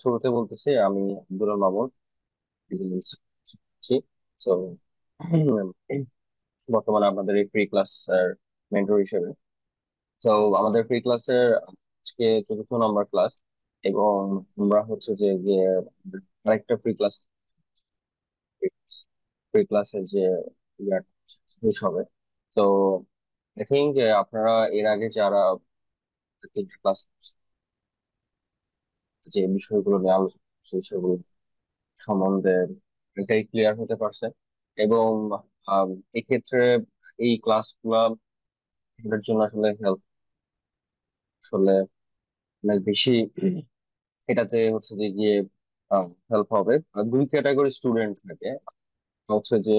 শুরুতে বলতেছি আমি আব্দুল মামুন তো বর্তমানে আপনাদের এই প্রি ক্লাস মেন্টর হিসেবে। তো আমাদের প্রি ক্লাসের আজকে 4র্থ নম্বর ক্লাস, এবং আমরা হচ্ছে যে গিয়ে আরেকটা প্রি ক্লাসের যে ইয়ার শেষ হবে। তো আই থিঙ্ক যে আপনারা এর আগে যারা 3টে ক্লাস যে বিষয়গুলো নিয়ে আলোচনা করছে সেগুলো সম্বন্ধে অনেকটাই ক্লিয়ার হতে পারছে, এবং আম, এক্ষেত্রে এই ক্লাসগুলো আমাদের জন্য আসলে হেল্প আসলে অনেক বেশি এটাতে হচ্ছে যে গিয়ে হেল্প হবে। আর দুই ক্যাটাগরি স্টুডেন্ট থাকে, একটা হচ্ছে যে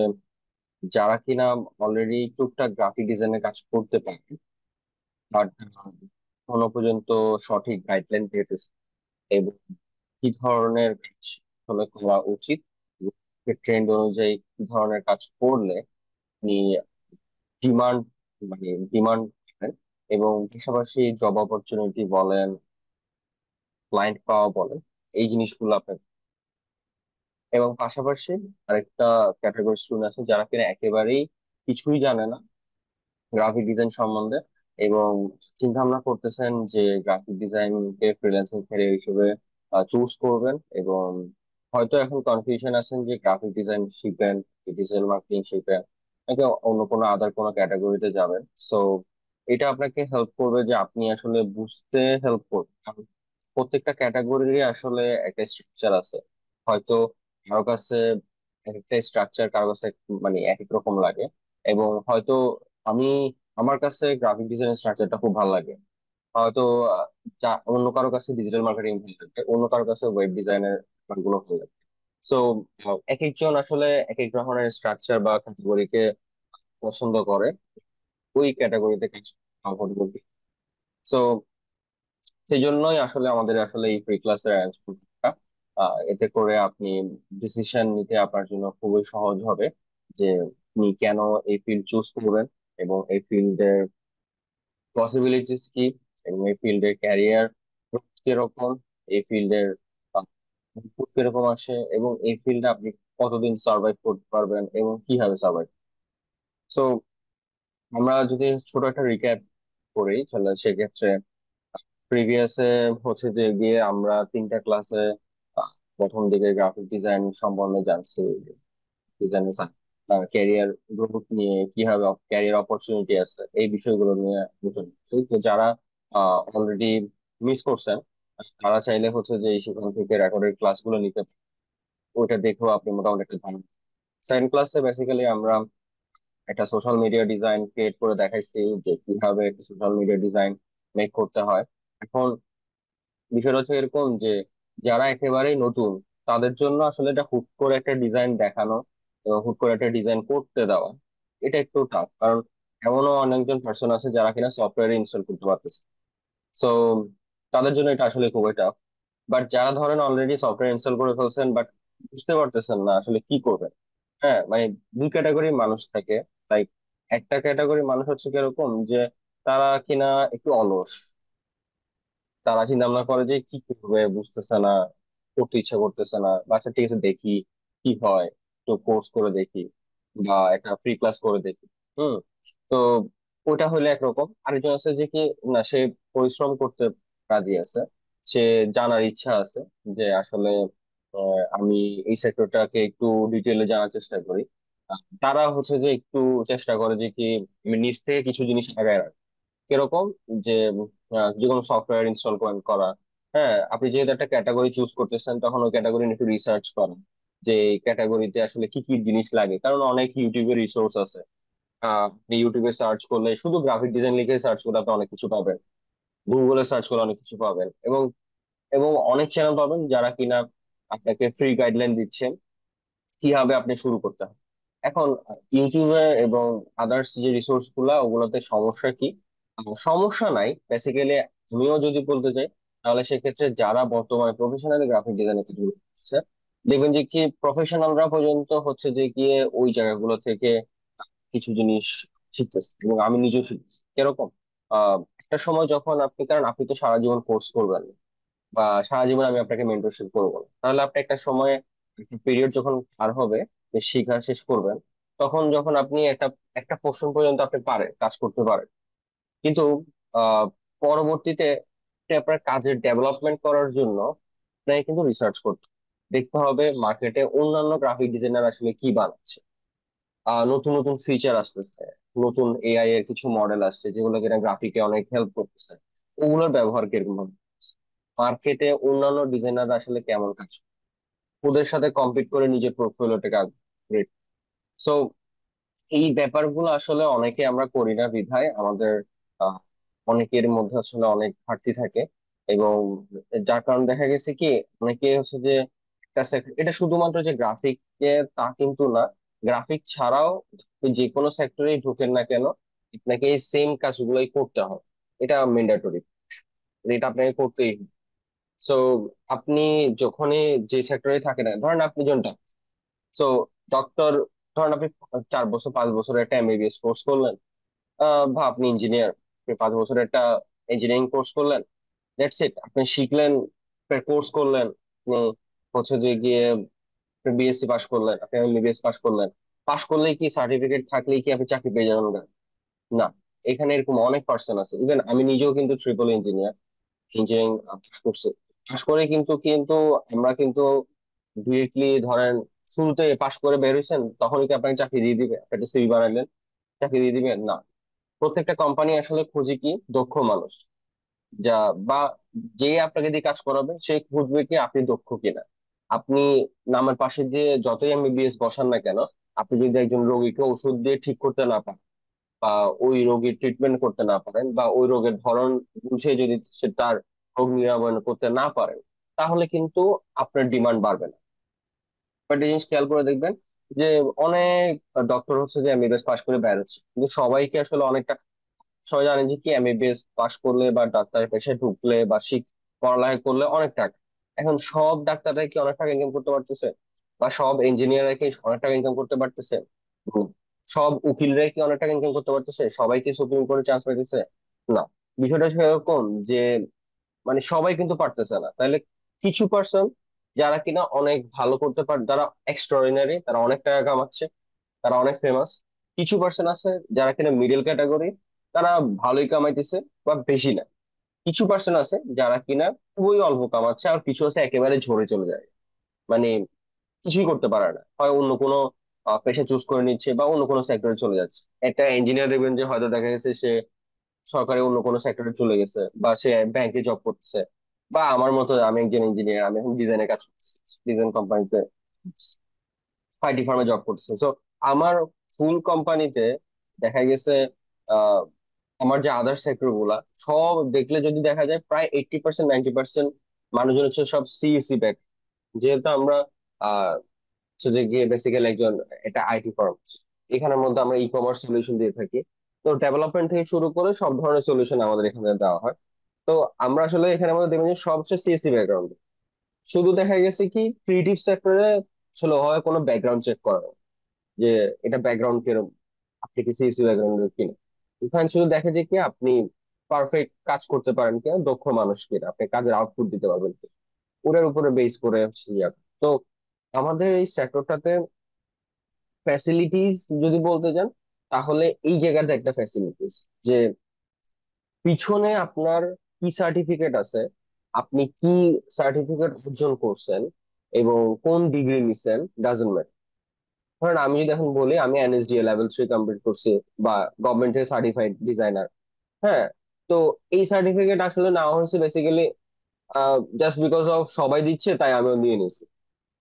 যারা কিনা অলরেডি টুকটাক গ্রাফিক ডিজাইনের কাজ করতে পারে, বাট এখনো পর্যন্ত সঠিক গাইডলাইন পেতেছে এবং কি ধরনের কাজ আসলে করা উচিত, ট্রেন্ড অনুযায়ী কি ধরনের কাজ করলে আপনি ডিমান্ড মানে ডিমান্ড এবং পাশাপাশি জব অপরচুনিটি বলেন, ক্লায়েন্ট পাওয়া বলেন, এই জিনিসগুলো আপনার। এবং পাশাপাশি আরেকটা ক্যাটাগরি স্টুডেন্ট আছে যারা কিনা একেবারেই কিছুই জানে না গ্রাফিক ডিজাইন সম্বন্ধে, এবং চিন্তা ভাবনা করতেছেন যে গ্রাফিক ডিজাইনকে ফ্রিল্যান্সিং ক্যারিয়ার হিসেবে চুজ করবেন, এবং হয়তো এখন কনফিউশন আছেন যে গ্রাফিক ডিজাইন শিখবেন, ডিজিটাল মার্কেটিং শিখবেন, নাকি অন্য কোনো আদার কোনো ক্যাটাগরিতে যাবেন। সো এটা আপনাকে হেল্প করবে যে আপনি আসলে বুঝতে হেল্প করবে, কারণ প্রত্যেকটা ক্যাটাগরিরই আসলে একটা স্ট্রাকচার আছে। হয়তো কারো কাছে এক একটা স্ট্রাকচার, কারো কাছে মানে এক এক রকম লাগে, এবং হয়তো আমি আমার কাছে গ্রাফিক ডিজাইনের স্ট্রাকচারটা খুব ভালো লাগে, হয়তো আহ, অন্য কারো কাছে ডিজিটাল মার্কেটিং ভালো লাগে, অন্য কারো কাছে ওয়েব ডিজাইনের গুলো ভালো লাগে। সো এক একজন আসলে এক এক ধরনের স্ট্রাকচার বা ক্যাটাগরিকে পছন্দ করে, ওই ক্যাটাগরিতে কাজ কমফোর্টেবল। সো সেই জন্যই আসলে আমাদের আসলে এই প্রি ক্লাসের অ্যারেঞ্জমেন্টটা, এতে করে আপনি ডিসিশন নিতে আপনার জন্য খুবই সহজ হবে যে আপনি কেন এই ফিল্ড চুজ করবেন, এবং এই ফিল্ডের পসিবিলিটিস কি, এবং এই ফিল্ডের ক্যারিয়ার কিরকম, এই ফিল্ডের ইনপুট কিরকম আসে, এবং এই ফিল্ডে আপনি কতদিন সার্ভাইভ করতে পারবেন এবং কিভাবে সার্ভাইভ। সো আমরা যদি ছোট একটা রিক্যাপ করি তাহলে সেক্ষেত্রে প্রিভিয়াসে হচ্ছে যে গিয়ে আমরা 3টা ক্লাসে প্রথম দিকে গ্রাফিক ডিজাইন সম্বন্ধে জানছি, ডিজাইন ক্যারিয়ার গ্রোথ নিয়ে, কিভাবে ক্যারিয়ার অপরচুনিটি আছে এই বিষয়গুলো নিয়ে আলোচনা করছি। তো যারা অলরেডি মিস করছেন তারা চাইলে হচ্ছে যে সেখান থেকে রেকর্ডেড ক্লাসগুলো নিতে পারেন। ওইটা দেখেও আপনি মোটামুটি একটা ধারণা। সেকেন্ড ক্লাসে বেসিক্যালি আমরা একটা সোশ্যাল মিডিয়া ডিজাইন ক্রিয়েট করে দেখাইছি যে কিভাবে একটা সোশ্যাল মিডিয়া ডিজাইন মেক করতে হয়। এখন বিষয়টা হচ্ছে এরকম যে যারা একেবারেই নতুন তাদের জন্য আসলে এটা হুট করে একটা ডিজাইন দেখানো এবং হুট করে একটা ডিজাইন করতে দেওয়া, এটা একটু টাফ, কারণ এমনও অনেকজন পার্সন আছে যারা কিনা সফটওয়্যার ইনস্টল করতে পারতেছে। সো তাদের জন্য এটা আসলে খুবই টাফ। বাট যারা ধরেন অলরেডি সফটওয়্যার ইনস্টল করে ফেলছেন বাট বুঝতে পারতেছেন না আসলে কি করবেন, হ্যাঁ মানে দুই ক্যাটাগরি মানুষ থাকে। লাইক একটা ক্যাটাগরি মানুষ হচ্ছে কিরকম যে তারা কিনা একটু অলস, তারা চিন্তা ভাবনা করে যে কি করবে বুঝতেছে না, করতে ইচ্ছা করতেছে না, বাচ্চা ঠিক আছে দেখি কি হয়, তো কোর্স করে দেখি বা একটা ফ্রি ক্লাস করে দেখি। হুম। তো ওটা হইলে একরকম, আরেকজন আছে যে কি না, সে পরিশ্রম করতে রাজি আছে, সে জানার ইচ্ছা আছে যে আসলে আমি এই সেক্টরটাকে একটু ডিটেলে জানার চেষ্টা করি। তারা হচ্ছে যে একটু চেষ্টা করে যে কি আমি নিজ থেকে কিছু জিনিস আগায় রাখি। কিরকম যে যে কোনো সফটওয়্যার ইনস্টল করা, হ্যাঁ আপনি যেহেতু একটা ক্যাটাগরি চুজ করতেছেন তখন ওই ক্যাটাগরি নিয়ে একটু রিসার্চ করা যে এই ক্যাটাগরিতে আসলে কি কি জিনিস লাগে, কারণ অনেক ইউটিউবে রিসোর্স আছে। আপনি ইউটিউবে সার্চ করলে শুধু গ্রাফিক ডিজাইন লিখে সার্চ করলে আপনি অনেক কিছু পাবেন, গুগলে সার্চ করলে অনেক কিছু পাবেন, এবং এবং অনেক চ্যানেল পাবেন যারা কিনা আপনাকে ফ্রি গাইডলাইন দিচ্ছেন কিভাবে আপনি শুরু করতে হবে। এখন ইউটিউবে এবং আদার্স যে রিসোর্স গুলা ওগুলোতে সমস্যা কি? সমস্যা নাই বেসিক্যালি। আমিও যদি বলতে চাই তাহলে সেক্ষেত্রে যারা বর্তমানে প্রফেশনালি গ্রাফিক ডিজাইনের কিছু করছে, দেখবেন যে কি প্রফেশনালরা পর্যন্ত হচ্ছে যে গিয়ে ওই জায়গাগুলো থেকে কিছু জিনিস শিখতেছে, এবং আমি নিজেও শিখতেছি। কিরকম একটা সময় যখন আপনি, কারণ আপনি তো সারা জীবন কোর্স করবেন, বা সারা জীবন আমি আপনাকে মেন্টরশিপ করবো না। তাহলে আপনি একটা সময়, একটা পিরিয়ড যখন পার হবে, যে শিখা শেষ করবেন, তখন যখন আপনি একটা একটা পোর্শন পর্যন্ত আপনি পারেন, কাজ করতে পারেন, কিন্তু আহ পরবর্তীতে আপনি আপনার কাজের ডেভেলপমেন্ট করার জন্য আপনাকে কিন্তু রিসার্চ করতে হবে। দেখতে হবে মার্কেটে অন্যান্য গ্রাফিক ডিজাইনার আসলে কি বানাচ্ছে। নতুন নতুন ফিচার আসতেছে, নতুন এআই এর কিছু মডেল আসছে যেগুলো কিনা গ্রাফিকে অনেক হেল্প করতেছে, ওগুলোর ব্যবহার কিরকম হবে, মার্কেটে অন্যান্য ডিজাইনার আসলে কেমন কাজ করে, ওদের সাথে কম্পিট করে নিজের পোর্টফোলিওটাকে আপগ্রেড। সো এই ব্যাপারগুলো আসলে অনেকে আমরা করি না বিধায় আমাদের আহ, অনেকের মধ্যে আসলে অনেক ঘাটতি থাকে। এবং যার কারণে দেখা গেছে কি, অনেকে হচ্ছে যে এটা শুধুমাত্র যে গ্রাফিক তা কিন্তু না, গ্রাফিক ছাড়াও আপনি যে কোনো সেক্টরেই ঢুকেন না কেন, আপনাকে এই সেম কাজগুলোই করতে হবে। এটা ম্যান্ডেটরি, এটা আপনাকে করতেই হবে। সো আপনি যখনই যে সেক্টরে থাকেন না, ধরেন আপনি জনটা, সো ডক্টর, ধরেন আপনি 4 বছর 5 বছর একটা এমবিবিএস কোর্স করলেন, বা আপনি ইঞ্জিনিয়ার, আপনি 5 বছর একটা ইঞ্জিনিয়ারিং কোর্স করলেন, দ্যাটস ইট। আপনি শিখলেন, কোর্স করলেন, আপনি হচ্ছে যে গিয়ে বিএসসি পাস করলেন, আপনি এমবিবিএস পাস করলেন, পাস করলেই কি, সার্টিফিকেট থাকলেই কি আপনি চাকরি পেয়ে যাবেন না? না। এখানে এরকম অনেক পার্সন আছে, ইভেন আমি নিজেও কিন্তু ট্রিপল ইঞ্জিনিয়ার, ইঞ্জিনিয়ারিং পাস করছি। পাস করে কিন্তু কিন্তু আমরা কিন্তু ডিরেক্টলি ধরেন শুরুতে পাস করে বের হয়েছেন তখনই কি আপনাকে চাকরি দিয়ে দিবে? আপনি একটা সিভি বানাইলেন, চাকরি দিয়ে দিবে না। প্রত্যেকটা কোম্পানি আসলে খুঁজে কি, দক্ষ মানুষ। যা বা যে আপনাকে দিয়ে কাজ করাবে সে খুঁজবে কি আপনি দক্ষ কিনা। আপনি নামের পাশে দিয়ে যতই এমবিবিএস বসান না কেন, আপনি যদি একজন রোগীকে ওষুধ দিয়ে ঠিক করতে না পারেন, বা ওই রোগীর ট্রিটমেন্ট করতে না পারেন, বা ওই রোগের ধরন বুঝে যদি সে তার রোগ নিরাময় করতে না পারেন, তাহলে কিন্তু আপনার ডিমান্ড বাড়বে না। বাট এই জিনিস খেয়াল করে দেখবেন যে অনেক ডক্টর হচ্ছে যে এমবিবিএস পাশ করে বের হচ্ছে, কিন্তু সবাইকে আসলে অনেকটা, সবাই জানেন যে কি এমবিবিএস পাশ করলে বা ডাক্তারের পেশায় ঢুকলে বা পড়ালেখা করলে অনেক টাকা। এখন সব ডাক্তাররা কি অনেক টাকা ইনকাম করতে পারতেছে? বা সব ইঞ্জিনিয়াররা কি অনেক টাকা ইনকাম করতে পারতেছে? হুম। সব উকিলরা কি অনেক টাকা ইনকাম করতে পারতেছে? সবাই কি সুপ্রিম কোর্টে চান্স পাইতেছে? না। বিষয়টা সেরকম যে মানে সবাই কিন্তু পারতেছে না। তাহলে কিছু পার্সন যারা কিনা অনেক ভালো করতে পারে, যারা এক্সট্রাঅর্ডিনারি, তারা অনেক টাকা কামাচ্ছে, তারা অনেক ফেমাস। কিছু পার্সন আছে যারা কিনা মিডল ক্যাটাগরি, তারা ভালোই কামাইতেছে বা বেশি না। কিছু পার্সন আছে যারা কিনা খুবই অল্প কামাচ্ছে, আর কিছু আছে একেবারে ঝরে চলে যায়, মানে কিছুই করতে পারে না, হয় অন্য কোনো পেশা চুজ করে নিচ্ছে বা অন্য কোনো সেক্টরে চলে যাচ্ছে। একটা ইঞ্জিনিয়ার দেখবেন যে হয়তো দেখা গেছে সে সরকারি অন্য কোনো সেক্টরে চলে গেছে, বা সে ব্যাংকে জব করতেছে। বা আমার মতো, আমি একজন ইঞ্জিনিয়ার, আমি এখন ডিজাইনে কাজ করতেছি, ডিজাইন কোম্পানিতে, আইটি ফার্মে জব করতেছে। তো আমার ফুল কোম্পানিতে দেখা গেছে আহ আমার যে আদার সেক্টর গুলা সব দেখলে যদি দেখা যায় প্রায় 80% 90% মানুষজন হচ্ছে সব সিএসসি ব্যাক। যেহেতু আমরা আহ হচ্ছে যে গিয়ে বেসিক্যালি একজন, এটা আইটি ফার্ম, এখানের মধ্যে আমরা ই কমার্স সলিউশন দিয়ে থাকি। তো ডেভেলপমেন্ট থেকে শুরু করে সব ধরনের সলিউশন আমাদের এখানে দেওয়া হয়। তো আমরা আসলে এখানে আমাদের দেখবেন যে সব হচ্ছে সিএসসি ব্যাকগ্রাউন্ড। শুধু দেখা গেছে কি ক্রিয়েটিভ সেক্টরে আসলে হয় কোনো ব্যাকগ্রাউন্ড চেক করা হয়, যে এটা ব্যাকগ্রাউন্ড কিরকম, আপনি কি সিএসসি ব্যাকগ্রাউন্ডের কিনা। এখানে শুধু দেখে যে কি আপনি পারফেক্ট কাজ করতে পারেন কিনা, দক্ষ মানুষ কিনা, আপনি কাজের আউটপুট দিতে পারবেন কিনা। ওটার উপরে বেস করে হচ্ছে ইয়া। তো আমাদের এই সেক্টরটাতে ফ্যাসিলিটিস যদি বলতে যান, তাহলে এই জায়গাতে একটা ফ্যাসিলিটিস যে পিছনে আপনার কি সার্টিফিকেট আছে, আপনি কি সার্টিফিকেট অর্জন করছেন, এবং কোন ডিগ্রি নিছেন, ডাজন্ট ম্যাটার। ধরেন আমি যদি এখন বলি আমি এনএসডিএ লেভেল 3 কমপ্লিট করছি, বা গভর্নমেন্টের সার্টিফাইড ডিজাইনার, হ্যাঁ, তো এই সার্টিফিকেট আসলে নেওয়া হয়েছে বেসিক্যালি জাস্ট বিকজ অফ সবাই দিচ্ছে তাই আমিও নিয়ে নিয়েছি।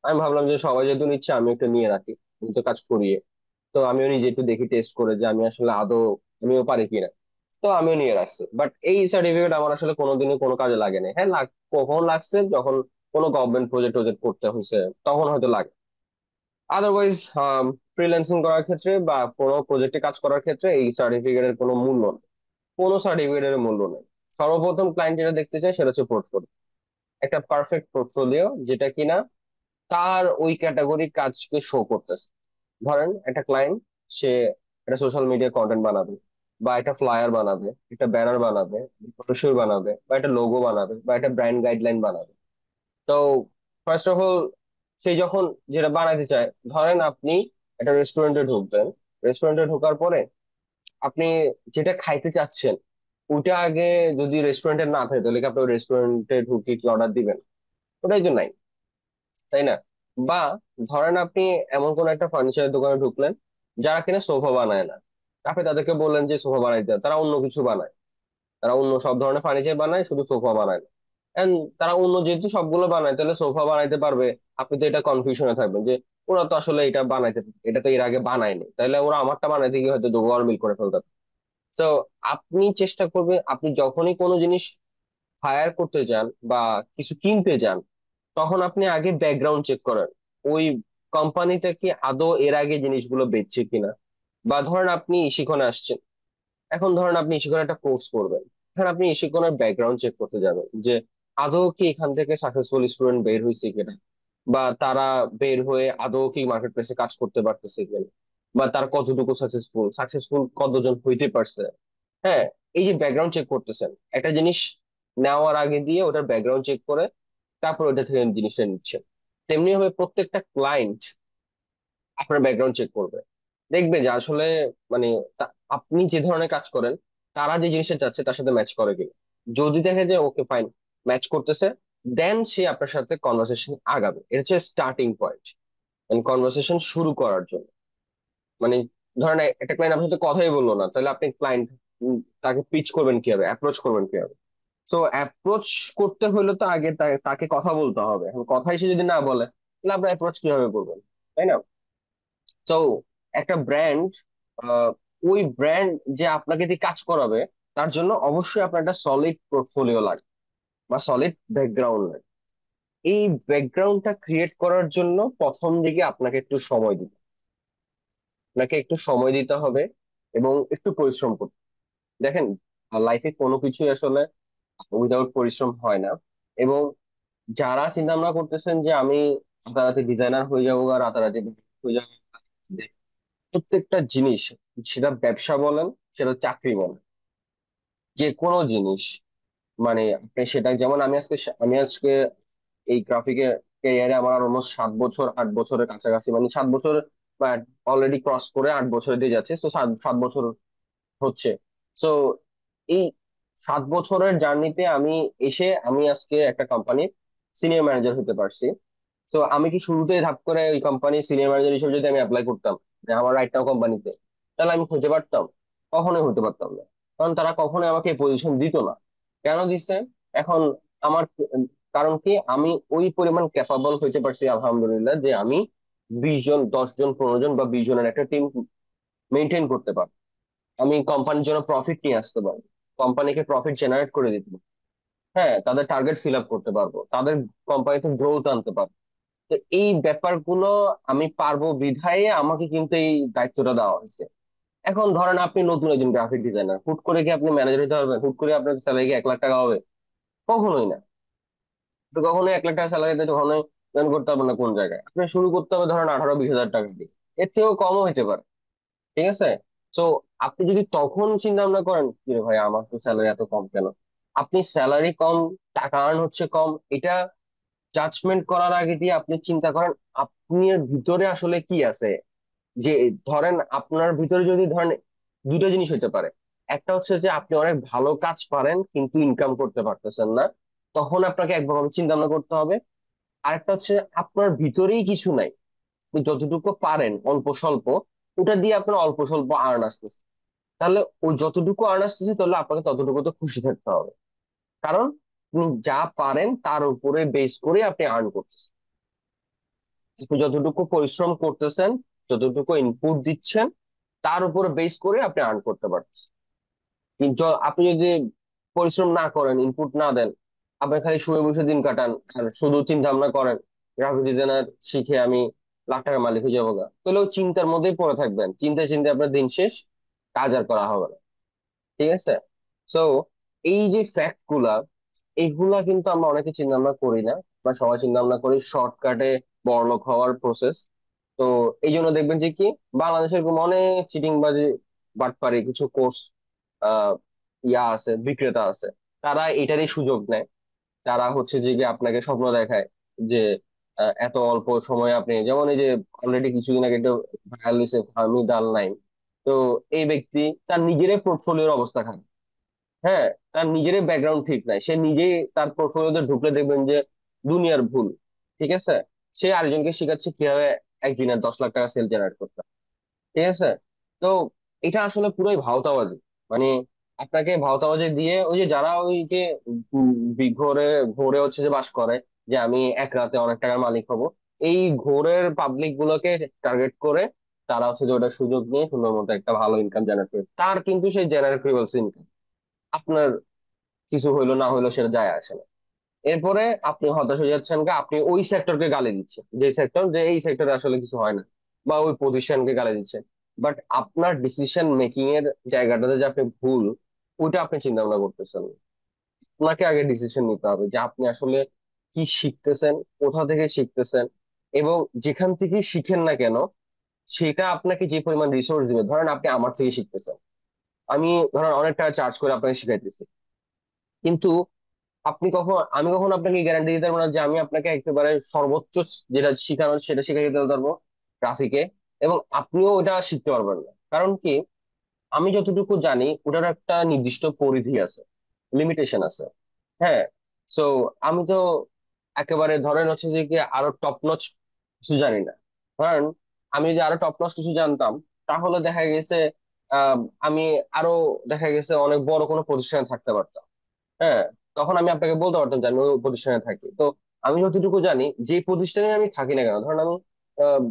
আমি ভাবলাম যে সবাই যেহেতু নিচ্ছে আমি একটা নিয়ে রাখি, আমি তো কাজ করিয়ে। তো আমিও নিজে একটু দেখি, টেস্ট করে যে আমি আসলে আদৌ আমিও পারি কিনা। তো আমিও নিয়ে রাখছি, বাট এই সার্টিফিকেট আমার আসলে কোনোদিনই কোনো কাজে লাগে না। হ্যাঁ, কখন লাগছে, যখন কোনো গভর্নমেন্ট প্রজেক্ট টজেক্ট করতে হয়েছে তখন হয়তো লাগে। আদারওয়াইজ ফ্রিল্যান্সিং করার ক্ষেত্রে বা কোনো প্রজেক্টে কাজ করার ক্ষেত্রে এই সার্টিফিকেটের কোনো মূল্য নেই, কোনো সার্টিফিকেটের মূল্য নেই। সর্বপ্রথম ক্লায়েন্ট যেটা দেখতে চায় সেটা হচ্ছে পোর্টফোলিও, একটা পারফেক্ট পোর্টফোলিও যেটা কিনা তার ওই ক্যাটাগরির কাজকে শো করতেছে। ধরেন একটা ক্লায়েন্ট, সে একটা সোশ্যাল মিডিয়া কন্টেন্ট বানাবে, বা একটা ফ্লায়ার বানাবে, একটা ব্যানার বানাবে, ব্রোশিওর বানাবে, বা একটা লোগো বানাবে, বা একটা ব্র্যান্ড গাইডলাইন বানাবে। তো ফার্স্ট অফ অল, সে যখন যেটা বানাতে চায়, ধরেন আপনি একটা রেস্টুরেন্টে ঢুকবেন। রেস্টুরেন্টে ঢোকার পরে আপনি যেটা খাইতে চাচ্ছেন ওইটা আগে যদি রেস্টুরেন্টে না থাকে, তাহলে কি আপনি রেস্টুরেন্টে ঢুকে কি অর্ডার দিবেন? ওটাই তো নাই, তাই না? বা ধরেন আপনি এমন কোন একটা ফার্নিচারের দোকানে ঢুকলেন যারা কিনা সোফা বানায় না। আপনি তাদেরকে বললেন যে সোফা বানাইতে দাও। তারা অন্য কিছু বানায়, তারা অন্য সব ধরনের ফার্নিচার বানায়, শুধু সোফা বানায় না। এন্ড তারা অন্য যেহেতু সবগুলো বানায়, তাহলে সোফা বানাইতে পারবে। আপনি তো এটা কনফিউশনে থাকবেন যে ওরা তো আসলে এটা বানাইতে, এটা তো এর আগে বানায়নি, তাহলে ওরা আমারটা বানাইতে গিয়ে হয়তো গড়মিল করে ফেলতে। তো আপনি চেষ্টা করবেন, আপনি যখনই কোনো জিনিস হায়ার করতে যান বা কিছু কিনতে যান, তখন আপনি আগে ব্যাকগ্রাউন্ড চেক করেন ওই কোম্পানিটা কি আদৌ এর আগে জিনিসগুলো বেচছে কিনা। বা ধরেন আপনি ইশিকনে আসছেন, এখন ধরেন আপনি ইশিকনে একটা কোর্স করবেন। এখন আপনি ইশিকনের ব্যাকগ্রাউন্ড চেক করতে যাবেন যে আদৌ কি এখান থেকে সাকসেসফুল স্টুডেন্ট বের হয়েছে কিনা, বা তারা বের হয়ে আদৌ কি মার্কেট প্লেসে কাজ করতে পারতেছে কিনা, বা তারা কতটুকু সাকসেসফুল, সাকসেসফুল কতজন হইতে পারছে। হ্যাঁ, এই যে ব্যাকগ্রাউন্ড চেক করতেছেন, একটা জিনিস নেওয়ার আগে দিয়ে ওটার ব্যাকগ্রাউন্ড চেক করে তারপর ওটা থেকে জিনিসটা নিচ্ছেন। তেমনি ভাবে প্রত্যেকটা ক্লায়েন্ট আপনার ব্যাকগ্রাউন্ড চেক করবে, দেখবে যে আসলে মানে আপনি যে ধরনের কাজ করেন তারা যে জিনিসটা চাচ্ছে তার সাথে ম্যাচ করে কিনা। যদি দেখে যে ওকে ফাইন, ম্যাচ করতেছে, দেন সে আপনার সাথে কনভারসেশন আগাবে। এটা হচ্ছে স্টার্টিং পয়েন্ট, মানে কনভারসেশন শুরু করার জন্য। মানে ধরেন একটা ক্লায়েন্ট আপনার সাথে কথাই বললো না, তাহলে আপনি ক্লায়েন্ট তাকে পিচ করবেন কিভাবে, অ্যাপ্রোচ করবেন কিভাবে? তো অ্যাপ্রোচ করতে হলে তো আগে তাকে কথা বলতে হবে। এখন কথাই সে যদি না বলে, তাহলে আপনি অ্যাপ্রোচ কিভাবে করবেন, তাই না? তো একটা ব্র্যান্ড, ওই ব্র্যান্ড যে আপনাকে দিয়ে কাজ করাবে, তার জন্য অবশ্যই আপনার একটা সলিড পোর্টফোলিও লাগবে বা সলিড ব্যাকগ্রাউন্ড লাগবে। এই ব্যাকগ্রাউন্ডটা ক্রিয়েট করার জন্য প্রথম দিকে আপনাকে একটু সময় দিতে হবে এবং একটু পরিশ্রম করতে। দেখেন, লাইফে কোনো কিছুই আসলে উইদাউট পরিশ্রম হয় না। এবং যারা চিন্তা ভাবনা করতেছেন যে আমি রাতারাতি ডিজাইনার হয়ে যাবো বা রাতারাতি হয়ে যাবো, প্রত্যেকটা জিনিস, সেটা ব্যবসা বলেন, সেটা চাকরি বলেন, যে কোনো জিনিস, মানে আপনি সেটা যেমন আমি আজকে এই গ্রাফিকের ক্যারিয়ারে আমার অলমোস্ট 7 বছর 8 বছরের কাছাকাছি, মানে 7 বছর অলরেডি ক্রস করে 8 বছরে দিয়ে যাচ্ছে, তো 7 বছর হচ্ছে। তো এই 7 বছরের জার্নিতে আমি আজকে একটা কোম্পানির সিনিয়র ম্যানেজার হতে পারছি। তো আমি কি শুরুতেই ধাপ করে ওই কোম্পানির সিনিয়র ম্যানেজার হিসেবে যদি আমি অ্যাপ্লাই করতাম, যে আমার রাইট নাও কোম্পানিতে, তাহলে আমি হতে পারতাম? কখনোই হতে পারতাম না। কারণ তারা কখনোই আমাকে পজিশন দিত না। কেন দিচ্ছে? এখন আমার কারণ কি, আমি ওই পরিমাণ ক্যাপাবল হইতে পারছি আলহামদুলিল্লাহ, যে আমি 20 জন, 10 জন, 15 জন বা 20 জনের একটা টিম মেনটেন করতে পারবো। আমি কোম্পানির জন্য প্রফিট নিয়ে আসতে পারবো, কোম্পানিকে প্রফিট জেনারেট করে দিতে পারবো। হ্যাঁ, তাদের টার্গেট ফিল আপ করতে পারবো, তাদের কোম্পানিতে গ্রোথ আনতে পারবো। তো এই ব্যাপারগুলো আমি পারবো বিধায় আমাকে কিন্তু এই দায়িত্বটা দেওয়া হয়েছে। এখন ধরেন আপনি নতুন একজন গ্রাফিক ডিজাইনার, হুট করে কি আপনি ম্যানেজার হতে পারবেন? হুট করে আপনার স্যালারি কি 1 লাখ টাকা হবে? কখনোই না। তো কখনোই 1 লাখ টাকা স্যালারিতে কখনোই জয়েন করতে পারবেন না। কোন জায়গায় আপনি শুরু করতে হবে ধরেন 18-20 হাজার টাকা দিয়ে, এর থেকেও কমও হতে পারে। ঠিক আছে? তো আপনি যদি তখন চিন্তা ভাবনা করেন কি রে ভাই, আমার তো স্যালারি এত কম কেন, আপনি স্যালারি কম, টাকা আর্ন হচ্ছে কম, এটা জাজমেন্ট করার আগে দিয়ে আপনি চিন্তা করেন আপনার ভিতরে আসলে কি আছে। যে ধরেন আপনার ভিতরে যদি ধরেন দুটো জিনিস হতে পারে, একটা হচ্ছে যে আপনি অনেক ভালো কাজ পারেন কিন্তু ইনকাম করতে পারতেছেন না, তখন আপনাকে একভাবে চিন্তা ভাবনা করতে হবে। আরেকটা হচ্ছে আপনার ভিতরেই কিছু নাই, আপনি যতটুকু পারেন অল্প স্বল্প, ওটা দিয়ে আপনার অল্প স্বল্প আর্ন আসতেছে, তাহলে ওই যতটুকু আর্ন আসতেছে তাহলে আপনাকে ততটুকু তো খুশি থাকতে হবে। কারণ আপনি যা পারেন তার উপরে বেস করে আপনি আর্ন করতেছেন। আপনি যতটুকু পরিশ্রম করতেছেন, যতটুকু ইনপুট দিচ্ছেন, তার উপরে বেস করে আপনি আর্ন করতে পারতেছেন। কিন্তু আপনি যদি পরিশ্রম না করেন, ইনপুট না দেন, আপনি খালি শুয়ে বসে দিন কাটান আর শুধু চিন্তা ভাবনা করেন গ্রাফিক ডিজাইনার শিখে আমি লাখ টাকার মালিক হয়ে যাবো গা, তাহলে ওই চিন্তার মধ্যেই পড়ে থাকবেন। চিন্তায় চিন্তায় আপনার দিন শেষ, কাজ আর করা হবে না। ঠিক আছে? সো এই যে ফ্যাক্ট গুলা, এইগুলা কিন্তু আমরা অনেকে চিন্তা ভাবনা করি না, বা সবাই চিন্তা ভাবনা করি শর্টকাটে বড়লোক হওয়ার প্রসেস। তো এই জন্য দেখবেন যে কি, বাংলাদেশের এরকম অনেক চিটিংবাজি, বাটপারি কিছু কোর্স আহ ইয়া আছে, বিক্রেতা আছে, তারা এটারই সুযোগ নেয়। তারা হচ্ছে যে গিয়ে আপনাকে স্বপ্ন দেখায় যে এত অল্প সময়ে আপনি, যেমন এই যে অলরেডি কিছুদিন আগে একটা ভাইরাল হয়েছে ফাহমি দাল নাইম। তো এই ব্যক্তি তার নিজেরই পোর্টফোলিওর অবস্থা খারাপ। হ্যাঁ, তার নিজেরই ব্যাকগ্রাউন্ড ঠিক নাই, সে নিজেই তার পোর্টফোলিওতে ঢুকলে দেখবেন যে দুনিয়ার ভুল। ঠিক আছে, সে আরেকজনকে শিখাচ্ছে কিভাবে একদিনে 10 লাখ টাকা সেল জেনারেট করতে হয়। ঠিক আছে। তো এটা আসলে পুরোই ভাওতাবাজি। মানে আপনাকে ভাওতাবাজি দিয়ে, ওই যে যারা ওই যে ঘোরে ঘোরে হচ্ছে যে বাস করে, যে আমি এক রাতে অনেক টাকার মালিক হব, এই ঘোরের পাবলিক গুলোকে টার্গেট করে তারা হচ্ছে যে ওটা সুযোগ নিয়ে সুন্দর মতো একটা ভালো ইনকাম জেনারেট করে, তার কিন্তু সেই জেনারেটেবল ইনকাম। আপনার কিছু হইলো না হইলো সেটা যায় আসে না। এরপরে আপনি হতাশ হয়ে যাচ্ছেন, আপনি ওই সেক্টরকে গালি দিচ্ছেন, যে সেক্টর, যে এই সেক্টরে আসলে কিছু হয় না, বা ওই পজিশনকে গালি দিচ্ছেন। বাট আপনার ডিসিশন মেকিং এর জায়গাটাতে যে আপনি ভুল, ওইটা আপনি চিন্তা ভাবনা করতেছেন না। আপনাকে আগে ডিসিশন নিতে হবে যে আপনি আসলে কি শিখতেছেন, কোথা থেকে শিখতেছেন, এবং যেখান থেকে শিখেন না কেন সেটা আপনাকে যে পরিমাণ রিসোর্স দিবে। ধরেন আপনি আমার থেকে শিখতেছেন, আমি ধরেন অনেক টাকা চার্জ করে আপনাকে শিখাইতেছি, কিন্তু আমি কখন আপনাকে গ্যারান্টি দিতে পারবো না যে আমি আপনাকে একেবারে সর্বোচ্চ যেটা শেখানো সেটা শিখাই দিতে পারবো গ্রাফিকে, এবং আপনিও ওটা শিখতে পারবেন না। কারণ কি, আমি যতটুকু জানি ওটার একটা নির্দিষ্ট পরিধি আছে, লিমিটেশন আছে। হ্যাঁ। সো আমি তো একেবারে ধরেন হচ্ছে যে কি আরো টপ নচ কিছু জানি না। ধরেন আমি যদি আরো টপ নচ কিছু জানতাম, তাহলে দেখা গেছে আহ আমি আরো দেখা গেছে অনেক বড় কোনো পজিশনে থাকতে পারতাম। হ্যাঁ, তখন আমি আপনাকে বলতে পারতাম যে আমি ওই প্রতিষ্ঠানে থাকি। তো আমি যতটুকু জানি, যে প্রতিষ্ঠানে আমি থাকি না কেন, ধরেন আমি আহ,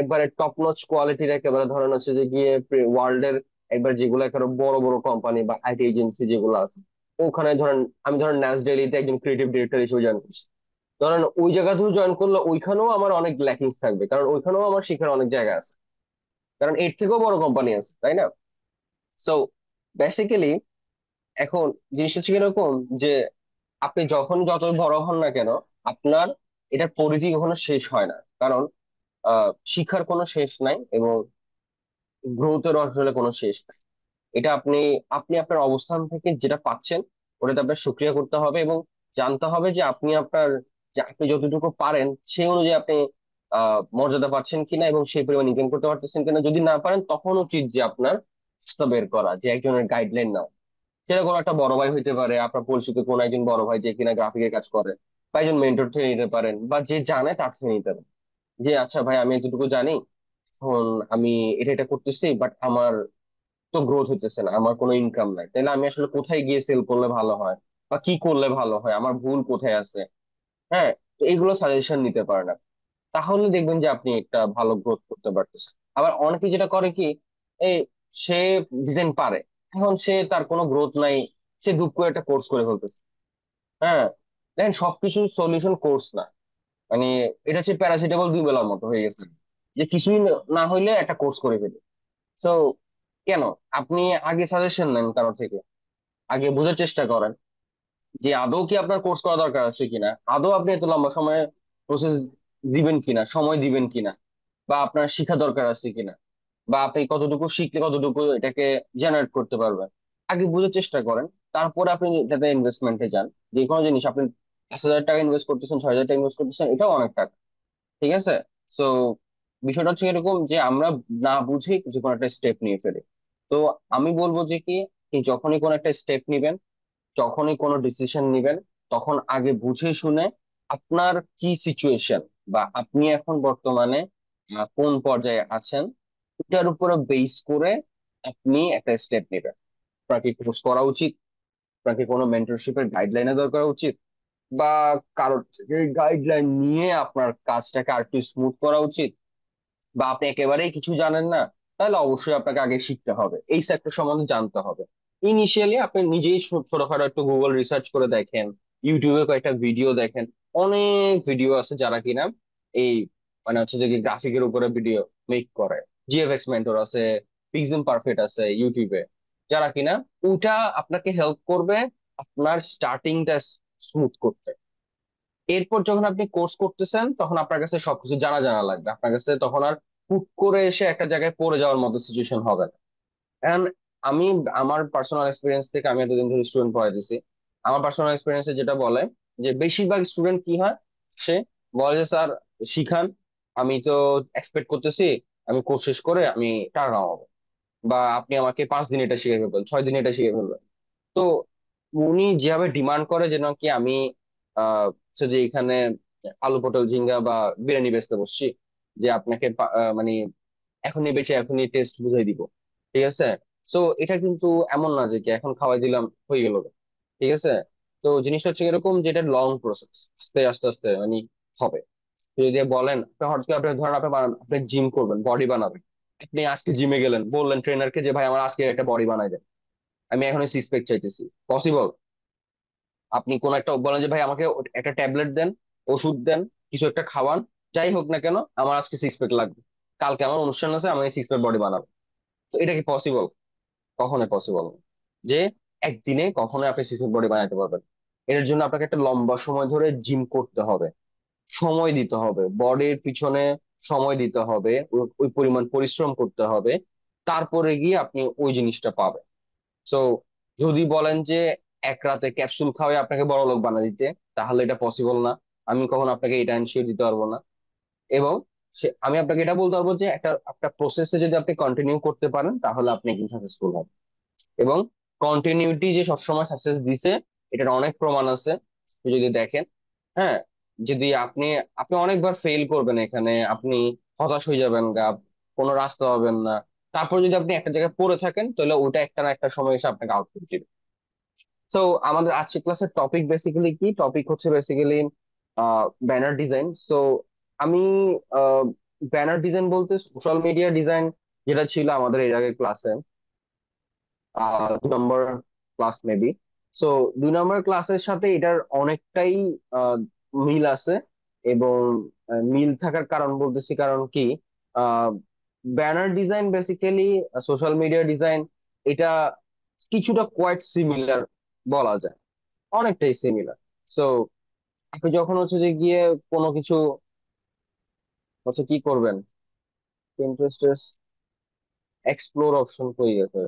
একবারে টপ নচ কোয়ালিটির, একেবারে ধরেন হচ্ছে যে গিয়ে ওয়ার্ল্ড এর একবার যেগুলো একেবারে বড় বড় কোম্পানি বা আইটি এজেন্সি যেগুলো আছে, ওখানে ধরেন আমি ধরেন ন্যাস ডেইলিতে একজন ক্রিয়েটিভ ডিরেক্টর হিসেবে জয়েন করছি। ধরেন ওই জায়গাতেও জয়েন করলে ওইখানেও আমার অনেক ল্যাকিংস থাকবে, কারণ ওইখানেও আমার শেখার অনেক জায়গা আছে, কারণ এর থেকেও বড় কোম্পানি আছে, তাই না? সো বেসিক্যালি এখন জিনিসটা হচ্ছে এরকম যে আপনি যখন যত বড় হন না কেন, আপনার এটার পরিধি কখনো শেষ হয় না। কারণ শিক্ষার কোনো শেষ নাই, এবং গ্রোথের আসলে কোনো শেষ নাই। এটা আপনি আপনি আপনার অবস্থান থেকে যেটা পাচ্ছেন ওটাতে আপনার সক্রিয় করতে হবে, এবং জানতে হবে যে আপনি যতটুকু পারেন সেই অনুযায়ী আপনি মর্যাদা পাচ্ছেন কিনা, এবং সেই পরিমাণ ইনকাম করতে পারতেছেন কিনা। যদি না পারেন তখন উচিত যে আপনার রাস্তা বের করা, যে একজনের গাইডলাইন নাও। সেটা কোনো একটা বড় ভাই হইতে পারে, আপনার পরিচিত কোনো একজন বড় ভাই যে কিনা গ্রাফিকের কাজ করে, বা একজন মেন্টর থেকে নিতে পারেন, বা যে জানে তার থেকে নিতে পারেন। যে আচ্ছা ভাই, আমি এতটুকু জানি, এখন আমি এটা এটা করতেছি, বাট আমার তো গ্রোথ হইতেছে না, আমার কোনো ইনকাম নাই, তাহলে আমি আসলে কোথায় গিয়ে সেল করলে ভালো হয়, বা কি করলে ভালো হয়, আমার ভুল কোথায় আছে। হ্যাঁ, তো এইগুলো সাজেশন নিতে পারেন আপনি। তাহলে দেখবেন যে আপনি একটা ভালো গ্রোথ করতে পারতেছেন। আবার অনেকে যেটা করে কি, এই সে ডিজাইন পারে, এখন সে তার কোনো গ্রোথ নাই, সে ধুপ করে একটা কোর্স করে ফেলতেছে। হ্যাঁ, দেখেন সবকিছু সলিউশন কোর্স না। মানে এটা হচ্ছে প্যারাসিটামল 2 বেলার মতো হয়ে গেছে, যে কিছুই না হইলে একটা কোর্স করে ফেলি। তো কেন, আপনি আগে সাজেশন নেন কারো থেকে, আগে বোঝার চেষ্টা করেন যে আদৌ কি আপনার কোর্স করা দরকার আছে কিনা, আদৌ আপনি এত লম্বা সময় প্রসেস দিবেন কিনা, সময় দিবেন কিনা, বা আপনার শিক্ষা দরকার আছে কিনা, বা আপনি কতটুকু শিখলে কতটুকু এটাকে জেনারেট করতে পারবেন। আগে বুঝার চেষ্টা করেন, তারপরে আপনি যাতে ইনভেস্টমেন্টে যান। যে কোনো জিনিস আপনি 5,000 টাকা ইনভেস্ট করতেছেন, 6,000 টাকা ইনভেস্ট করতেছেন, এটাও অনেক টাকা। ঠিক আছে। সো বিষয়টা হচ্ছে এরকম যে আমরা না বুঝে যে কোনো একটা স্টেপ নিয়ে ফেলি। তো আমি বলবো যে কি, আপনি যখনই কোনো একটা স্টেপ নিবেন, যখনই কোনো ডিসিশন নিবেন, তখন আগে বুঝে শুনে আপনার কি সিচুয়েশন, বা আপনি এখন বর্তমানে কোন পর্যায়ে আছেন, এটার উপরে বেস করে আপনি একটা স্টেপ নেবেন। আপনার কি কোর্স করা উচিত, আপনার কি কোনো মেন্টরশিপের গাইডলাইনের দরকার উচিত, বা কারোর থেকে গাইডলাইন নিয়ে আপনার কাজটাকে আর একটু স্মুথ করা উচিত, বা আপনি একেবারেই কিছু জানেন না, তাহলে অবশ্যই আপনাকে আগে শিখতে হবে, এই সেক্টর সম্বন্ধে জানতে হবে। ইনিশিয়ালি আপনি নিজেই ছোটখাটো একটু গুগল রিসার্চ করে দেখেন, ইউটিউবে কয়েকটা ভিডিও দেখেন। অনেক ভিডিও আছে যারা কিনা এই মানে হচ্ছে যে গ্রাফিকের উপরে ভিডিও মেক করে। জিএফএক্স মেন্টর আছে, পিক্সেল পারফেক্ট আছে ইউটিউবে, যারা কিনা ওটা আপনাকে হেল্প করবে আপনার স্টার্টিংটা স্মুথ করতে। এরপর যখন আপনি কোর্স করতেছেন, তখন আপনার কাছে সবকিছু জানা জানা লাগবে, আপনার কাছে তখন আর হুট করে এসে একটা জায়গায় পড়ে যাওয়ার মতো সিচুয়েশন হবে না। এখন আমি আমার পার্সোনাল এক্সপিরিয়েন্স থেকে, আমি এতদিন ধরে স্টুডেন্ট পড়াইতেছি, আমার পার্সোনাল এক্সপিরিয়েন্সে যেটা বলে যে বেশিরভাগ স্টুডেন্ট কি হয়, সে বলে যে স্যার শিখান, আমি তো এক্সপেক্ট করতেছি আমি কোর্স শেষ করে আমি টাকা কামাবো, বা আপনি আমাকে 5 দিন এটা শিখে ফেলবেন, 6 দিন এটা শিখে ফেলবেন। তো উনি যেভাবে ডিমান্ড করে যে নাকি আমি হচ্ছে যে এখানে আলু পটল ঝিঙ্গা বা বিরিয়ানি বেচতে বসছি, যে আপনাকে মানে এখনই বেঁচে এখনই টেস্ট বুঝাই দিব, ঠিক আছে। সো এটা কিন্তু এমন না যে কি এখন খাওয়াই দিলাম হয়ে গেল, ঠিক আছে। তো জিনিসটা হচ্ছে এরকম, যেটা লং প্রসেস, আস্তে আস্তে আস্তে মানে হবে। তো যদি বলেন আপনি হঠাৎ করে, আপনি ধরেন আপনি জিম করবেন, বডি বানাবেন, আপনি আজকে জিমে গেলেন, বললেন ট্রেনারকে যে ভাই আমার আজকে একটা বডি বানাই দেন, আমি এখন সিক্স প্যাক চাইতেছি, পসিবল? আপনি কোন একটা বলেন যে ভাই আমাকে একটা ট্যাবলেট দেন, ওষুধ দেন, কিছু একটা খাওয়ান, যাই হোক না কেন আমার আজকে সিক্স প্যাক লাগবে, কালকে আমার অনুষ্ঠান আছে, আমি সিক্স প্যাক বডি বানাবো। তো এটা কি পসিবল? কখনোই পসিবল না যে একদিনে কখনোই আপনি সিক্স প্যাক বডি বানাতে পারবেন। এর জন্য আপনাকে একটা লম্বা সময় ধরে জিম করতে হবে, সময় দিতে হবে বডির পিছনে, সময় দিতে হবে, ওই পরিমাণ পরিশ্রম করতে হবে, তারপরে গিয়ে আপনি ওই জিনিসটা পাবেন। সো যদি বলেন যে এক রাতে ক্যাপসুল খাওয়াই আপনাকে বড় লোক বানা দিতে, তাহলে এটা পসিবল না। আমি কখনো আপনাকে এটা এনশিওর দিতে পারবো না। এবং আমি আপনাকে এটা বলতে পারবো যে একটা প্রসেসে যদি আপনি কন্টিনিউ করতে পারেন তাহলে আপনি একদিন সাকসেসফুল হবেন। এবং কন্টিনিউটি যে সবসময় সাকসেস দিছে, এটার অনেক প্রমাণ আছে। আপনি যদি দেখেন, হ্যাঁ, যদি আপনি আপনি অনেকবার ফেল করবেন, এখানে আপনি হতাশ হয়ে যাবেন গা, কোনো রাস্তা পাবেন না, তারপর যদি আপনি একটা জায়গায় পড়ে থাকেন তাহলে ওটা একটা না একটা সময় এসে আপনাকে আউটপুট দিবে। তো আমাদের আজকের ক্লাসের টপিক বেসিক্যালি কি, টপিক হচ্ছে বেসিক্যালি ব্যানার ডিজাইন। সো আমি ব্যানার ডিজাইন বলতে সোশ্যাল মিডিয়া ডিজাইন যেটা ছিল আমাদের এর আগে ক্লাসে, 2 নম্বর ক্লাস মেবি। সো 2 নম্বর ক্লাসের সাথে এটার অনেকটাই আহ, মিল আছে। এবং মিল থাকার কারণ বলতেছি কারণ কি, banner design basically social media design, এটা কিছুটা কোয়াইট সিমিলার বলা যায়, অনেকটাই সিমিলার। সো আপনি যখন হচ্ছে যে গিয়ে কোনো কিছু হচ্ছে কি করবেন, পিন্টারেস্টের এক্সপ্লোর অপশন পেয়ে গেছে,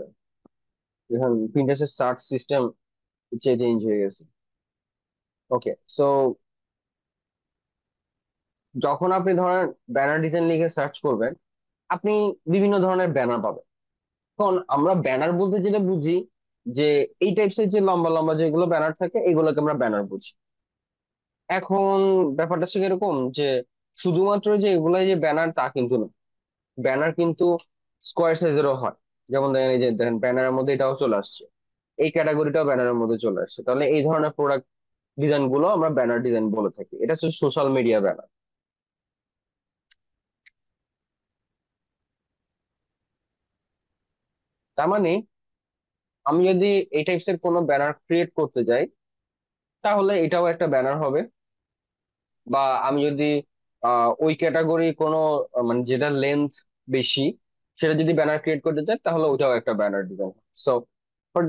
এখন পিন্টারেস্টের সার্চ সিস্টেম চেঞ্জ হয়ে গেছে। ওকে, সো যখন আপনি ধরেন ব্যানার ডিজাইন লিখে সার্চ করবেন, আপনি বিভিন্ন ধরনের ব্যানার পাবেন। এখন আমরা ব্যানার বলতে যেটা বুঝি, যে এই টাইপসের যে লম্বা লম্বা যেগুলো ব্যানার থাকে এগুলোকে আমরা ব্যানার বুঝি। এখন ব্যাপারটা হচ্ছে এরকম যে শুধুমাত্র যে এগুলাই যে ব্যানার তা কিন্তু না, ব্যানার কিন্তু স্কোয়ার সাইজেরও হয়। যেমন দেখেন, এই যে দেখেন ব্যানারের মধ্যে এটাও চলে আসছে, এই ক্যাটাগরিটাও ব্যানারের মধ্যে চলে আসছে, তাহলে এই ধরনের প্রোডাক্ট ডিজাইন গুলো আমরা ব্যানার ডিজাইন বলে থাকি। এটা হচ্ছে সোশ্যাল মিডিয়া ব্যানার। তার মানে আমি যদি এই টাইপস এর কোনো ব্যানার ক্রিয়েট করতে যাই, তাহলে এটাও একটা ব্যানার হবে। বা আমি যদি ওই ক্যাটাগরি কোনো মানে যেটা লেন্থ বেশি, সেটা যদি ব্যানার ক্রিয়েট করতে চাই তাহলে ওটাও একটা ব্যানার ডিজাইন। সো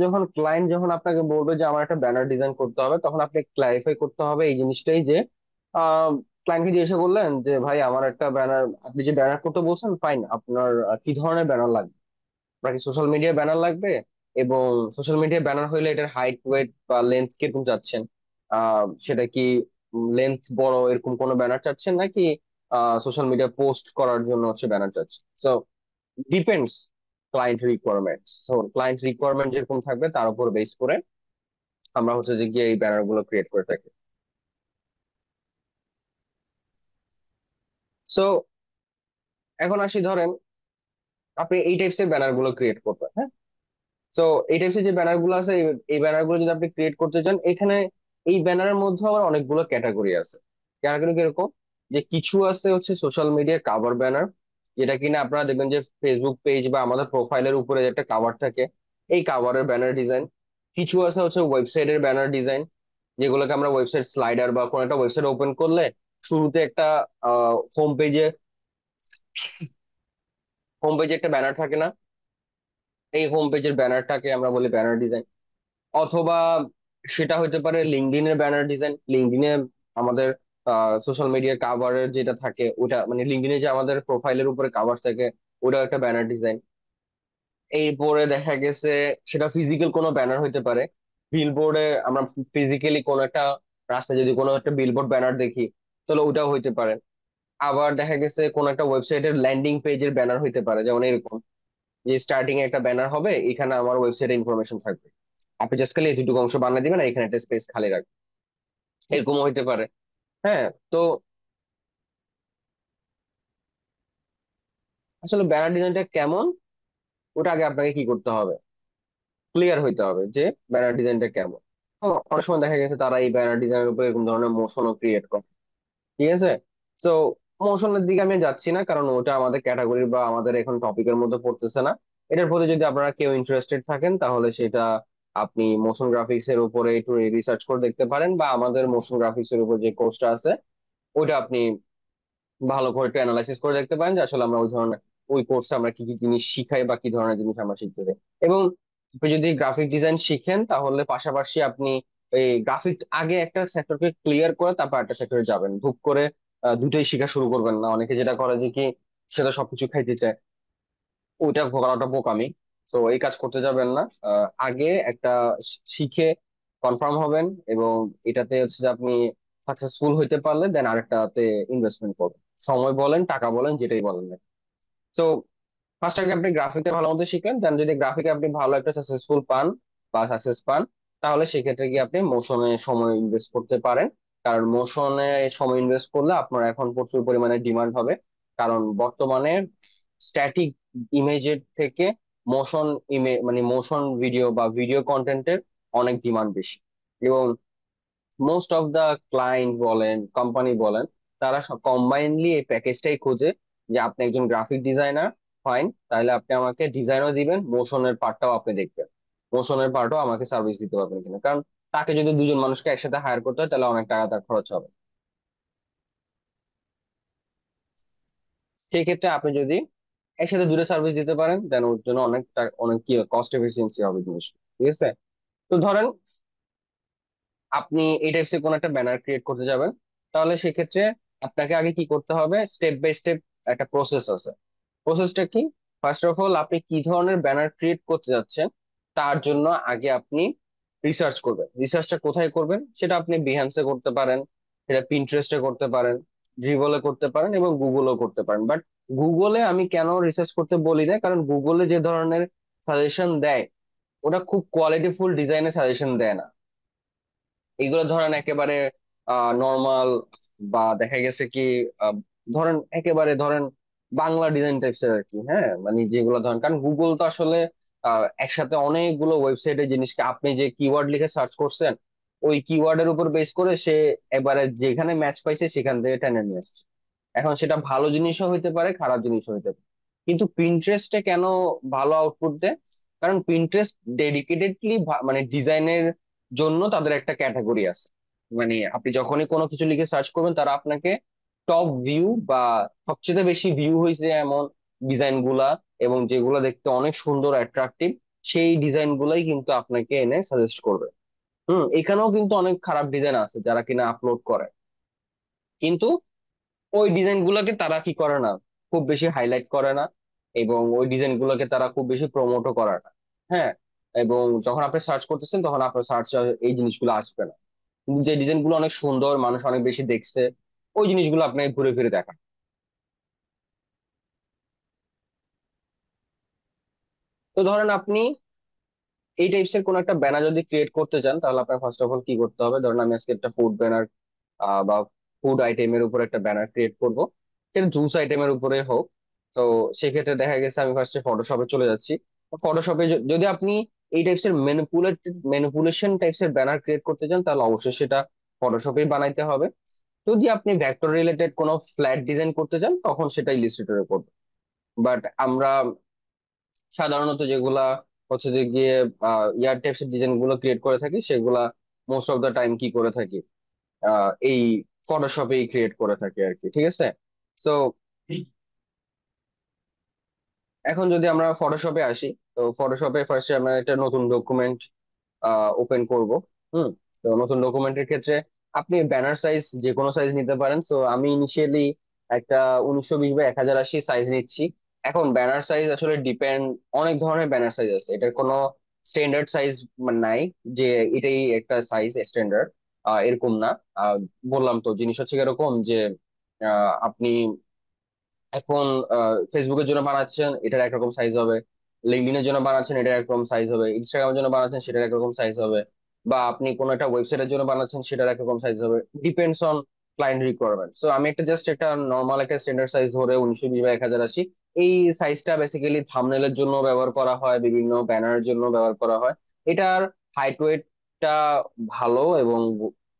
যখন ক্লায়েন্ট যখন আপনাকে বলবে যে আমার একটা ব্যানার ডিজাইন করতে হবে, তখন আপনি ক্লারিফাই করতে হবে এই জিনিসটাই যে ক্লায়েন্টকে জিজ্ঞাসা করলেন যে ভাই আমার একটা ব্যানার, আপনি যে ব্যানার করতে বলছেন ফাইন, আপনার কি ধরনের ব্যানার লাগবে, আপনার কি সোশ্যাল মিডিয়া ব্যানার লাগবে, এবং সোশ্যাল মিডিয়া ব্যানার হইলে এটার হাইট ওয়েট বা লেন্থ কিরকম চাচ্ছেন, সেটা কি লেন্থ বড় এরকম কোনো ব্যানার চাচ্ছেন, নাকি সোশ্যাল মিডিয়া পোস্ট করার জন্য হচ্ছে ব্যানার চাচ্ছেন। So depends client requirements. So client requirement যেরকম থাকবে তার উপর বেস করে আমরা হচ্ছে যে গিয়ে এই ব্যানার গুলো ক্রিয়েট করে থাকি। সো এখন আসি, ধরেন আপনি এই টাইপস এর ব্যানার গুলো ক্রিয়েট করবেন, হ্যাঁ। তো এই টাইপসের যে ব্যানার গুলো আছে, এই ব্যানার গুলো যদি আপনি ক্রিয়েট করতে চান, এখানে এই ব্যানারের মধ্যে আবার অনেকগুলো ক্যাটাগরি আছে। ক্যাটাগরি কিরকম, যে কিছু আছে হচ্ছে সোশ্যাল মিডিয়া কাভার ব্যানার, যেটা কিনা আপনারা দেখবেন যে ফেসবুক পেজ বা আমাদের প্রোফাইলের উপরে যে একটা কাভার থাকে, এই কাভারের ব্যানার ডিজাইন। কিছু আছে হচ্ছে ওয়েবসাইটের ব্যানার ডিজাইন, যেগুলোকে আমরা ওয়েবসাইট স্লাইডার বা কোনো একটা ওয়েবসাইট ওপেন করলে শুরুতে একটা হোম পেজে হোম পেজে একটা ব্যানার থাকে না, এই হোম পেজের ব্যানারটাকে আমরা বলি ব্যানার ডিজাইন। অথবা সেটা হতে পারে লিঙ্কডইন এর ব্যানার ডিজাইন, লিঙ্কডইনে আমাদের সোশ্যাল মিডিয়া কাভারের যেটা থাকে ওটা, মানে লিঙ্কডইনে যে আমাদের প্রোফাইলের উপরে কাভার থাকে, ওটা একটা ব্যানার ডিজাইন। এরপরে দেখা গেছে সেটা ফিজিক্যাল কোনো ব্যানার হইতে পারে। বিলবোর্ডে আমরা ফিজিক্যালি কোনো একটা রাস্তায় যদি কোনো একটা বিলবোর্ড ব্যানার দেখি, তাহলে ওটাও হইতে পারে। আবার দেখা গেছে কোনো একটা ওয়েবসাইটের ল্যান্ডিং পেজের ব্যানার হইতে পারে, যেমন এরকম যে স্টার্টিং এ একটা ব্যানার হবে, এখানে আমার ওয়েবসাইটের ইনফরমেশন থাকবে, আপনি জাস্ট খালি এতটুকু অংশ বানিয়ে দিবেন আর এখানে একটা স্পেস খালি রাখবেন, এরকমও হইতে পারে। হ্যাঁ। তো আসলে ব্যানার ডিজাইনটা কেমন, ওটা আগে আপনাকে কি করতে হবে, ক্লিয়ার হইতে হবে যে ব্যানার ডিজাইনটা কেমন। তো অনেক সময় দেখা গেছে তারা এই ব্যানার ডিজাইনের উপর এরকম ধরনের মোশনও ক্রিয়েট করে। ঠিক আছে। তো মোশনের দিকে আমি যাচ্ছি না, কারণ ওটা আমাদের ক্যাটাগরি বা আমাদের এখন টপিকের মধ্যে পড়তেছে না। এটার প্রতি যদি আপনারা কেউ ইন্টারেস্টেড থাকেন তাহলে সেটা আপনি মোশন গ্রাফিক্স এর উপরে একটু রিসার্চ করে দেখতে পারেন, বা আমাদের মোশন গ্রাফিক্স এর উপর যে কোর্সটা আছে ওইটা আপনি ভালো করে একটু অ্যানালাইসিস করে দেখতে পারেন যে আসলে আমরা ওই ধরনের ওই কোর্সে আমরা কি কি জিনিস শিখাই বা কি ধরনের জিনিস আমরা শিখতেছি। এবং আপনি যদি গ্রাফিক ডিজাইন শিখেন তাহলে পাশাপাশি আপনি এই গ্রাফিক আগে একটা সেক্টরকে ক্লিয়ার করে তারপর একটা সেক্টরে যাবেন, ধুপ করে দুটোই শেখা শুরু করবেন না। অনেকে যেটা করে যে কি সেটা সবকিছু খাইতে চায়, ওইটা করাটা বোকামি। তো এই কাজ করতে যাবেন না। আগে একটা শিখে কনফার্ম হবেন, এবং এটাতে হচ্ছে যে আপনি সাকসেসফুল হইতে পারলে দেন আরেকটাতে ইনভেস্টমেন্ট করবেন, সময় বলেন টাকা বলেন যেটাই বলেন না। তো ফার্স্ট আগে আপনি গ্রাফিকে ভালো মতো শিখেন, দেন যদি গ্রাফিকে আপনি ভালো একটা সাকসেসফুল পান বা সাকসেস পান, তাহলে সেক্ষেত্রে গিয়ে আপনি মোশনে সময় ইনভেস্ট করতে পারেন। কারণ মোশনে সময় ইনভেস্ট করলে আপনার এখন প্রচুর পরিমাণে ডিমান্ড হবে। কারণ বর্তমানে স্ট্যাটিক ইমেজের থেকে মোশন মানে মোশন ভিডিও বা ভিডিও কন্টেন্টের অনেক ডিমান্ড বেশি। এবং মোস্ট অফ দা ক্লায়েন্ট বলেন কোম্পানি বলেন, তারা কম্বাইনলি এই প্যাকেজটাই খোঁজে যে আপনি একজন গ্রাফিক ডিজাইনার, ফাইন, তাহলে আপনি আমাকে ডিজাইনও দিবেন, মোশনের পার্টটাও আপনি দেখবেন, মোশনের পার্টও আমাকে সার্ভিস দিতে পারবেন কিনা। কারণ তাকে যদি দুজন মানুষকে একসাথে হায়ার করতে হয় তাহলে অনেক টাকা তার খরচ হবে। সেই ক্ষেত্রে আপনি যদি একসাথে দুটো সার্ভিস দিতে পারেন দেন ওর জন্য অনেক কি কস্ট এফিসিয়েন্সি হবে জিনিস। ঠিক আছে। তো ধরেন আপনি এই টাইপসের কোন একটা ব্যানার ক্রিয়েট করতে যাবেন, তাহলে সেক্ষেত্রে আপনাকে আগে কি করতে হবে, স্টেপ বাই স্টেপ একটা প্রসেস আছে। প্রসেসটা কি? ফার্স্ট অফ অল আপনি কি ধরনের ব্যানার ক্রিয়েট করতে যাচ্ছেন তার জন্য আগে আপনি রিসার্চ করবেন। রিসার্চটা কোথায় করবেন, সেটা আপনি বিহ্যান্সে করতে পারেন, সেটা পিন্টারেস্টে করতে পারেন, ড্রিবলে করতে পারেন, এবং গুগলও করতে পারেন। বাট গুগলে আমি কেন রিসার্চ করতে বলি না, কারণ গুগলে যে ধরনের সাজেশন দেয় ওটা খুব কোয়ালিটিফুল ডিজাইনের সাজেশন দেয় না। এগুলো ধরেন একেবারে নর্মাল, বা দেখা গেছে কি আহ, ধরেন একেবারে ধরেন বাংলা ডিজাইন টাইপসের আর কি। হ্যাঁ, মানে যেগুলো ধরেন, কারণ গুগল তো আসলে একসাথে অনেকগুলো ওয়েবসাইটের জিনিসকে আপনি যে কিওয়ার্ড লিখে সার্চ করছেন ওই কিওয়ার্ডের উপর বেস করে সে এবারে যেখানে ম্যাচ পাইছে সেখান থেকে টেনে নিয়ে আসছে। এখন সেটা ভালো জিনিসও হইতে পারে খারাপ জিনিসও হইতে পারে। কিন্তু পিন্টারেস্টে কেন ভালো আউটপুট দেয়, কারণ পিন্টারেস্ট ডেডিকেটেডলি মানে ডিজাইনের জন্য তাদের একটা ক্যাটাগরি আছে। মানে আপনি যখনই কোনো কিছু লিখে সার্চ করবেন তারা আপনাকে টপ ভিউ বা সবচেয়ে বেশি ভিউ হয়েছে এমন ডিজাইন গুলা, এবং যেগুলো দেখতে অনেক সুন্দর অ্যাট্রাকটিভ, সেই ডিজাইন গুলাই কিন্তু আপনাকে এনে সাজেস্ট করবে। এখানেও কিন্তু অনেক খারাপ ডিজাইন আছে যারা কিনা আপলোড করে, কিন্তু ওই ডিজাইন গুলোকে তারা কি করে না, খুব বেশি হাইলাইট করে না, এবং ওই ডিজাইন গুলোকে তারা খুব বেশি প্রমোটও করে না। হ্যাঁ। এবং যখন আপনি সার্চ করতেছেন তখন আপনার সার্চ এই জিনিসগুলো আসবে না। কিন্তু যে ডিজাইন গুলো অনেক সুন্দর, মানুষ অনেক বেশি দেখছে, ওই জিনিসগুলো আপনাকে ঘুরে ফিরে দেখা। তো ধরেন আপনি এই টাইপসের কোন একটা ব্যানার যদি ক্রিয়েট করতে চান তাহলে আপনার ফার্স্ট অফ অল কি করতে হবে, ধরেন আমি আজকে একটা ফুড ব্যানার বা ফুড আইটেমের উপর একটা ব্যানার ক্রিয়েট করব, সেটা জুস আইটেমের উপরে হোক। তো সেক্ষেত্রে দেখা গেছে আমি ফার্স্টে ফটোশপে চলে যাচ্ছি। ফটোশপে যদি আপনি এই টাইপসের ম্যানিপুলেশন টাইপসের ব্যানার ক্রিয়েট করতে চান তাহলে অবশ্যই সেটা ফটোশপেই বানাইতে হবে। যদি আপনি ভেক্টর রিলেটেড কোনো ফ্ল্যাট ডিজাইন করতে চান তখন সেটা ইলিস্ট্রেটরে করবে। বাট আমরা সাধারণত যেগুলা হচ্ছে যে গিয়ে ইয়ার টাইপসের ডিজাইন গুলো ক্রিয়েট করে থাকি সেগুলা মোস্ট অফ দা টাইম কি করে থাকি, এই ফটোশপেই ক্রিয়েট করে থাকি আর কি। ঠিক আছে। সো এখন যদি আমরা ফটোশপে আসি, তো ফটোশপে ফার্স্টে আমরা একটা নতুন ডকুমেন্ট ওপেন করব। হুম। তো নতুন ডকুমেন্টের ক্ষেত্রে আপনি ব্যানার সাইজ যে কোনো সাইজ নিতে পারেন। সো আমি ইনিশিয়ালি একটা 1920 বাই 1080 সাইজ নিচ্ছি। এখন ব্যানার সাইজ আসলে ডিপেন্ড, অনেক ধরনের ব্যানার সাইজ আছে, এটার কোনো স্ট্যান্ডার্ড সাইজ নাই যে এটাই একটা সাইজ স্ট্যান্ডার্ড, এরকম না। আহ, বললাম তো, জিনিস হচ্ছে এরকম যে আপনি এখন ফেসবুকের জন্য বানাচ্ছেন, এটার একরকম সাইজ হবে। লিঙ্কডইনের জন্য বানাচ্ছেন, এটার একরকম সাইজ হবে। ইনস্টাগ্রামের জন্য বানাচ্ছেন, সেটার একরকম সাইজ হবে। বা আপনি কোনো একটা ওয়েবসাইটের জন্য বানাচ্ছেন, সেটার একরকম সাইজ হবে। Depends on client requirement. So আমি একটা জাস্ট একটা নর্মাল একটা স্ট্যান্ডার্ড সাইজ ধরে 1920 বাই 1080, এই সাইজটা বেসিক্যালি থাম্বনেলের জন্য ব্যবহার করা হয়, বিভিন্ন ব্যানারের জন্য ব্যবহার করা হয়। এটার হাইট ওয়েটটা ভালো, এবং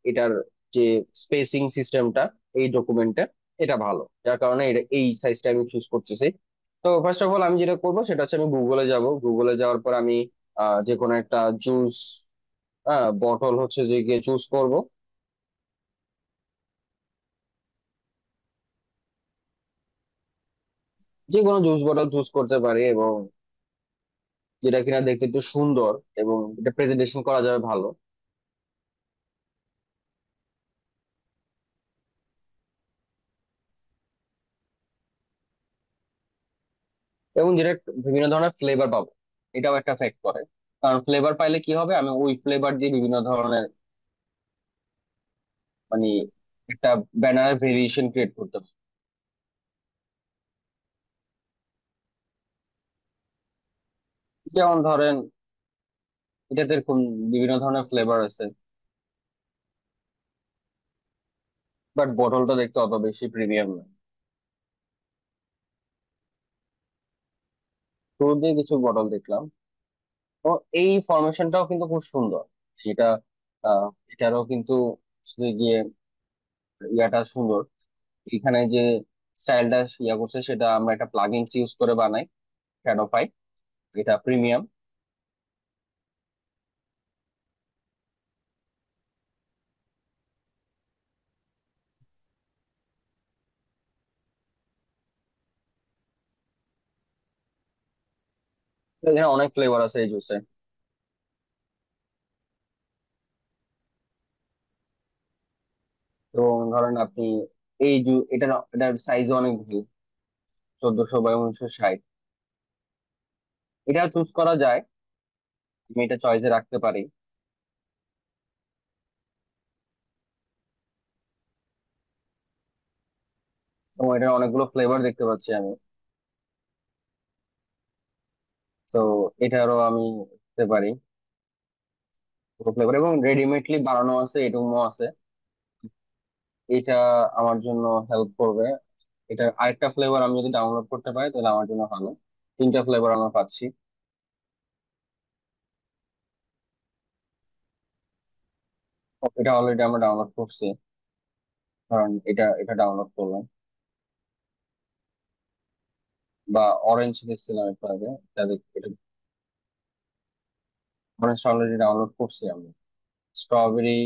এটার যে স্পেসিং সিস্টেমটা এই ডকুমেন্টে, এটা ভালো, যার কারণে এটা এই সাইজটা আমি চুজ করতেছি। তো ফার্স্ট অফ অল আমি যেটা করবো সেটা হচ্ছে আমি গুগলে যাব। গুগলে যাওয়ার পর আমি যে কোনো একটা জুস বটল হচ্ছে যে গিয়ে চুজ করব। যে কোনো জুস বটল চুজ করতে পারি, এবং যেটা কিনা দেখতে একটু সুন্দর, এবং এটা প্রেজেন্টেশন করা যাবে ভালো। এবং যেটা বিভিন্ন ধরনের ফ্লেভার পাবো, এটাও একটা ফ্যাক্ট করে। কারণ ফ্লেভার পাইলে কি হবে, আমি ওই ফ্লেভার দিয়ে বিভিন্ন ধরনের, মানে একটা ব্যানারের ভেরিয়েশন ক্রিয়েট করতে পারি। যেমন ধরেন, এটাতে এরকম বিভিন্ন ধরনের ফ্লেভার আছে, বাট বটলটা দেখতে অত বেশি প্রিমিয়াম না। শুরু দিয়ে কিছু বটল দেখলাম। তো এই ফরমেশনটাও কিন্তু খুব সুন্দর। এটা এটারও কিন্তু শুধু গিয়ে ইয়াটা সুন্দর। এখানে যে স্টাইলটা ইয়া করছে, সেটা আমরা একটা প্লাগইনস ইউজ করে বানাই, শ্যাডোফাই। এটা প্রিমিয়াম। এখানে অনেক ফ্লেভার আছে এই জুসে। এবং ধরেন আপনি এই এটার সাইজ অনেক ভালো, 1400 বাই 1960। এটা চুজ করা যায়, আমি এটা চয়েসে রাখতে পারি। এবং এটার অনেকগুলো ফ্লেভার দেখতে পাচ্ছি আমি। তো এটারও আমি দিতে পারি পুরো ফ্লেভার, এবং রেডিমেডলি বানানো আছে, এটুকু আছে। এটা আমার জন্য হেল্প করবে। এটা আরেকটা ফ্লেভার আমি যদি ডাউনলোড করতে পারি তাহলে আমার জন্য ভালো। তিনটা ফ্লেভার আমরা পাচ্ছি। এটা অলরেডি আমরা ডাউনলোড করছি, কারণ এটা ডাউনলোড করলাম। বা অরেঞ্জ দেখছিলাম একটু আগে, এটা অরেঞ্জ অলরেডি ডাউনলোড করছি আমি। স্ট্রবেরি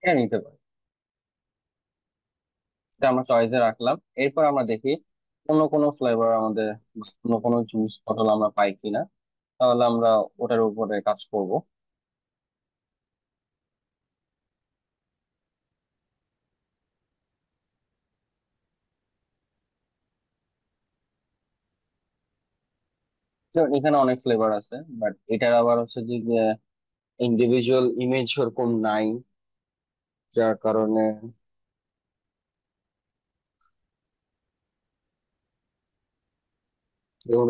এটা নিতে পারি, এটা আমরা চয়েসে রাখলাম। এরপর আমরা দেখি অন্য কোনো ফ্লেভার আমাদের বা অন্য কোনো জুস বটল আমরা পাই কিনা, তাহলে আমরা ওটার উপরে কাজ করব। তো এখানে অনেক ফ্লেভার আছে, বাট এটার আবার হচ্ছে যে ইন্ডিভিজুয়াল ইমেজ ওরকম নাই, যার কারণে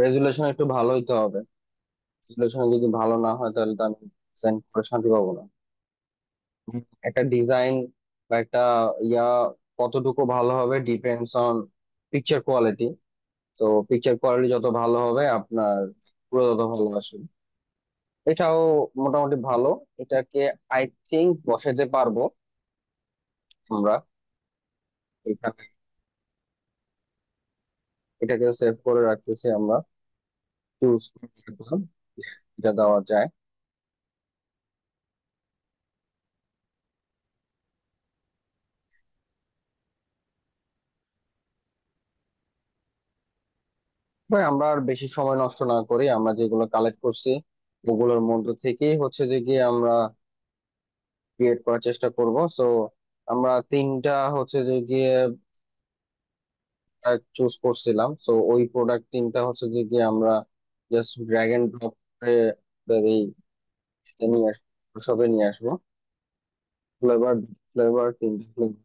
রেজুলেশন একটু ভালো হইতে হবে। রেজুলেশন যদি ভালো না হয় তাহলে তো আমি ডিজাইন করে শান্তি পাবো না। একটা ডিজাইন বা একটা ইয়া কতটুকু ভালো হবে ডিপেন্ডস অন পিকচার কোয়ালিটি। তো পিকচার কোয়ালিটি যত ভালো হবে আপনার পুরো তত ভালো আসবে। এটাও মোটামুটি ভালো। এটাকে আই থিঙ্ক বসাতে পারবো আমরা এখানে। এটাকে সেভ করে রাখতেছি আমরা, চুজ এটা দেওয়া যায়। ভাই আমরা আর বেশি সময় নষ্ট না করি, আমরা যেগুলো কালেক্ট করছি ওগুলোর মধ্যে থেকেই হচ্ছে যে গিয়ে আমরা ক্রিয়েট করার চেষ্টা করব। সো আমরা তিনটা হচ্ছে যে গিয়ে চুজ করছিলাম, তো ওই প্রোডাক্ট তিনটা হচ্ছে যে গিয়ে আমরা জাস্ট ড্র্যাগ এন্ড ড্রপ করে এই এটা নিয়ে আসবো, সবে নিয়ে আসবো। ফ্লেভার, তিনটা ফ্লেভার,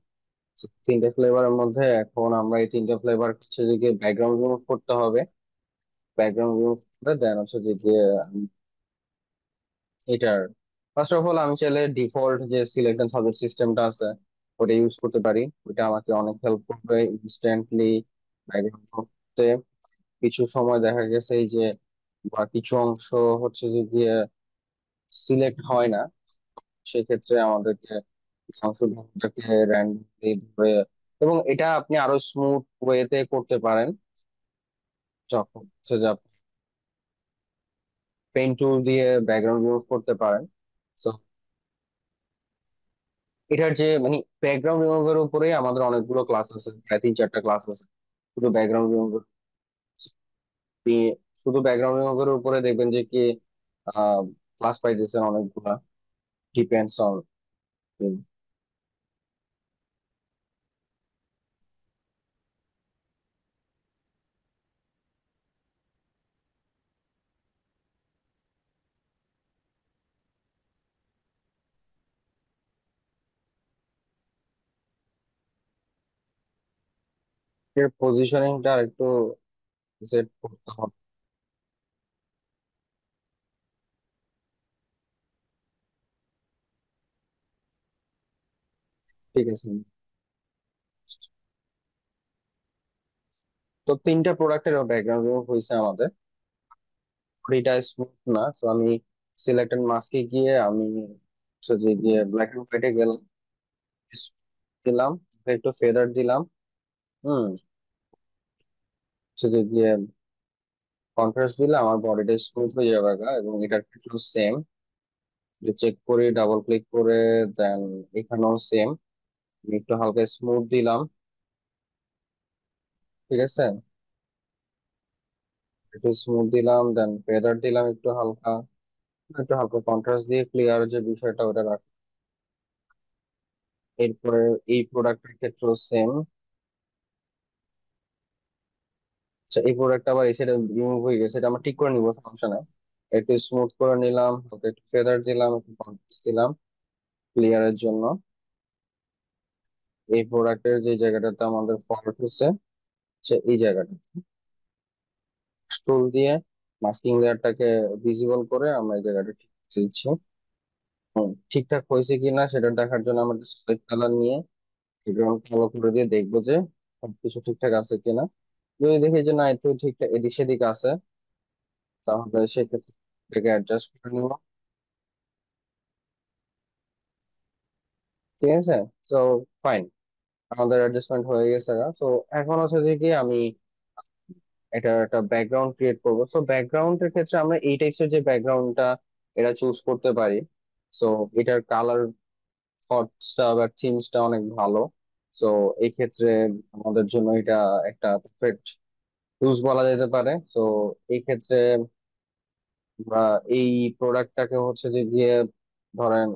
তিনটা ফ্লেভারের মধ্যে এখন আমরা এই তিনটা ফ্লেভার হচ্ছে যে গিয়ে ব্যাকগ্রাউন্ড রিমুভ করতে হবে। ব্যাকগ্রাউন্ড রিমুভ করে দেন হচ্ছে যে গিয়ে এটার ফার্স্ট অফ অল আমি চাইলে ডিফল্ট যে সিলেক্ট এন্ড সাবজেক্ট সিস্টেমটা আছে ওটা ইউজ করতে পারি। ওটা আমাকে অনেক হেল্প করবে ইনস্ট্যান্টলি ব্যাকগ্রাউন্ড করতে। কিছু সময় দেখা গেছে এই যে বা কিছু অংশ হচ্ছে যে গিয়ে সিলেক্ট হয় না, সেক্ষেত্রে আমাদেরকে অংশটাকে র্যান্ডমলি ধরে, এবং এটা আপনি আরো স্মুথ ওয়েতে করতে পারেন যখন হচ্ছে যে পেইন্ট টুল দিয়ে ব্যাকগ্রাউন্ড রিমুভ করতে পারেন। তো এটার যে মানে ব্যাকগ্রাউন্ড রিমুভের উপরেই আমাদের অনেকগুলো ক্লাস আছে, প্রায় তিন চারটা ক্লাস আছে শুধু ব্যাকগ্রাউন্ড রিমুভের। শুধু ব্যাকগ্রাউন্ড রিমুভের উপরে দেখবেন যে কি ক্লাস পাইতেছেন অনেকগুলা, ডিপেন্ডস অন এর পজিশনিংটা একটু সেট করতে হবে। ঠিক আছে, তো তিনটা প্রোডাক্টের ব্যাকগ্রাউন্ড রিমুভ হয়েছে আমাদের, এটা স্মুথ না, তো আমি সিলেক্টেড মাস্কে গিয়ে আমি হচ্ছে যে গিয়ে ব্ল্যাক এন্ড হোয়াইটে গেলাম, দিলাম, একটু ফেদার দিলাম। হুম, হচ্ছে যে গিয়ে কন্ট্রাস্ট দিলে আমার বডিটা স্মুথ হয়ে যাবে গা, এবং এটার ক্ষেত্রেও সেম, চেক করি ডাবল ক্লিক করে, দেন এখানেও সেম, একটু হালকা স্মুথ দিলাম। ঠিক আছে, একটু স্মুথ দিলাম, দেন ফেদার দিলাম একটু হালকা, একটু হালকা কন্ট্রাস্ট দিয়ে ক্লিয়ার যে বিষয়টা ওটা রাখ। এরপরে এই প্রোডাক্টের ক্ষেত্রেও সেম। আচ্ছা, এই প্রোডাক্ট আবার এই সাইডে রিমুভ হয়ে গেছে, এটা আমরা ঠিক করে নিবো, সমস্যা নাই। একটু স্মুথ করে নিলাম, হালকা একটু ফেদার দিলাম, একটু কন্ট্রাস্ট দিলাম ক্লিয়ারের জন্য। এই প্রোডাক্টের যে জায়গাটাতে আমাদের ফল্ট হচ্ছে, এই জায়গাটা টুল দিয়ে মাস্কিং লেয়ারটাকে ভিজিবল করে আমরা এই জায়গাটা ঠিক করে দিচ্ছি। ঠিকঠাক হয়েছে কিনা সেটা দেখার জন্য আমরা সলিড কালার নিয়ে ব্যাকগ্রাউন্ড ভালো করে দিয়ে দেখবো যে সবকিছু ঠিকঠাক আছে কিনা। যদি দেখি যে না একটু ঠিকঠাক এদিক সেদিক আছে, তাহলে সেক্ষেত্রে এটাকে অ্যাডজাস্ট করে নিব। ঠিক আছে, তো ফাইন, আমাদের অ্যাডজাস্টমেন্ট হয়ে গেছে। তো এখন হচ্ছে যে কি আমি এটা একটা ব্যাকগ্রাউন্ড ক্রিয়েট করবো। সো ব্যাকগ্রাউন্ডের ক্ষেত্রে আমরা এই টাইপসের যে ব্যাকগ্রাউন্ডটা এটা চুজ করতে পারি। সো এটার কালার থটসটা বা থিমসটা অনেক ভালো। সো এই ক্ষেত্রে আমাদের জন্য এটা একটা পারফেক্ট চুজ বলা যেতে পারে। সো এই ক্ষেত্রে আমরা এই প্রোডাক্টটাকে হচ্ছে যে গিয়ে ধরেন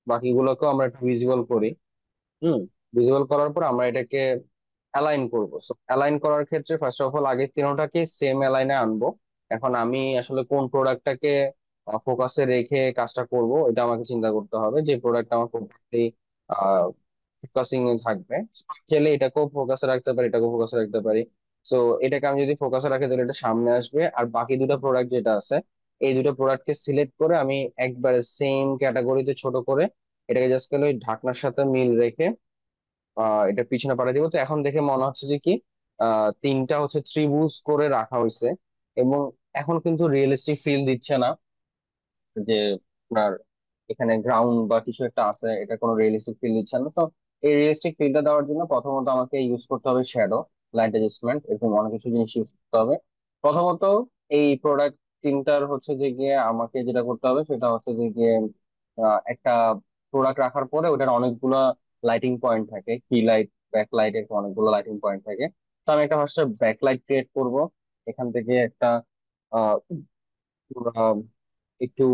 বাকিগুলোকেও আমরা একটু ভিজিবল করি। হুম, ভিজুয়াল করার পর আমরা এটাকে অ্যালাইন করব। সো অ্যালাইন করার ক্ষেত্রে ফার্স্ট অফ অল আগে তিনোটাকে সেম অ্যালাইনে আনবো। এখন আমি আসলে কোন প্রোডাক্টটাকে ফোকাসে রেখে কাজটা করব এটা আমাকে চিন্তা করতে হবে, যে প্রোডাক্ট আমার প্রপারলি ফোকাসিং এ থাকবে। চাইলে এটাকেও ফোকাসে রাখতে পারি, এটাকেও ফোকাসে রাখতে পারি। সো এটাকে আমি যদি ফোকাসে রাখি তাহলে এটা সামনে আসবে, আর বাকি দুটো প্রোডাক্ট যেটা আছে এই দুটো প্রোডাক্টকে সিলেক্ট করে আমি একবারে সেম ক্যাটাগরিতে ছোট করে এটাকে জাস্ট ওই ঢাকনার সাথে মিল রেখে এটা পিছনে পাঠিয়ে দিব। তো এখন দেখে মনে হচ্ছে যে কি তিনটা হচ্ছে ত্রিভুজ করে রাখা হয়েছে, এবং এখন কিন্তু রিয়েলিস্টিক ফিল দিচ্ছে না যে আপনার এখানে গ্রাউন্ড বা কিছু একটা আছে, এটা কোনো রিয়েলিস্টিক ফিল দিচ্ছে না। তো এই রিয়েলিস্টিক ফিলটা দেওয়ার জন্য প্রথমত আমাকে ইউজ করতে হবে শ্যাডো, লাইট অ্যাডজাস্টমেন্ট, এরকম অনেক কিছু জিনিস ইউজ করতে হবে। প্রথমত এই প্রোডাক্ট তিনটার হচ্ছে যে গিয়ে আমাকে যেটা করতে হবে সেটা হচ্ছে যে গিয়ে একটা প্রোডাক্ট রাখার পরে ওটার অনেকগুলো লাইটিং পয়েন্ট থাকে, কি লাইট, ব্যাক লাইট, এরকম অনেকগুলো লাইটিং পয়েন্ট থাকে। তো আমি একটা ফার্স্টে ব্যাক লাইট ক্রিয়েট করব। এখান থেকে একটা আহ, আহ, একটু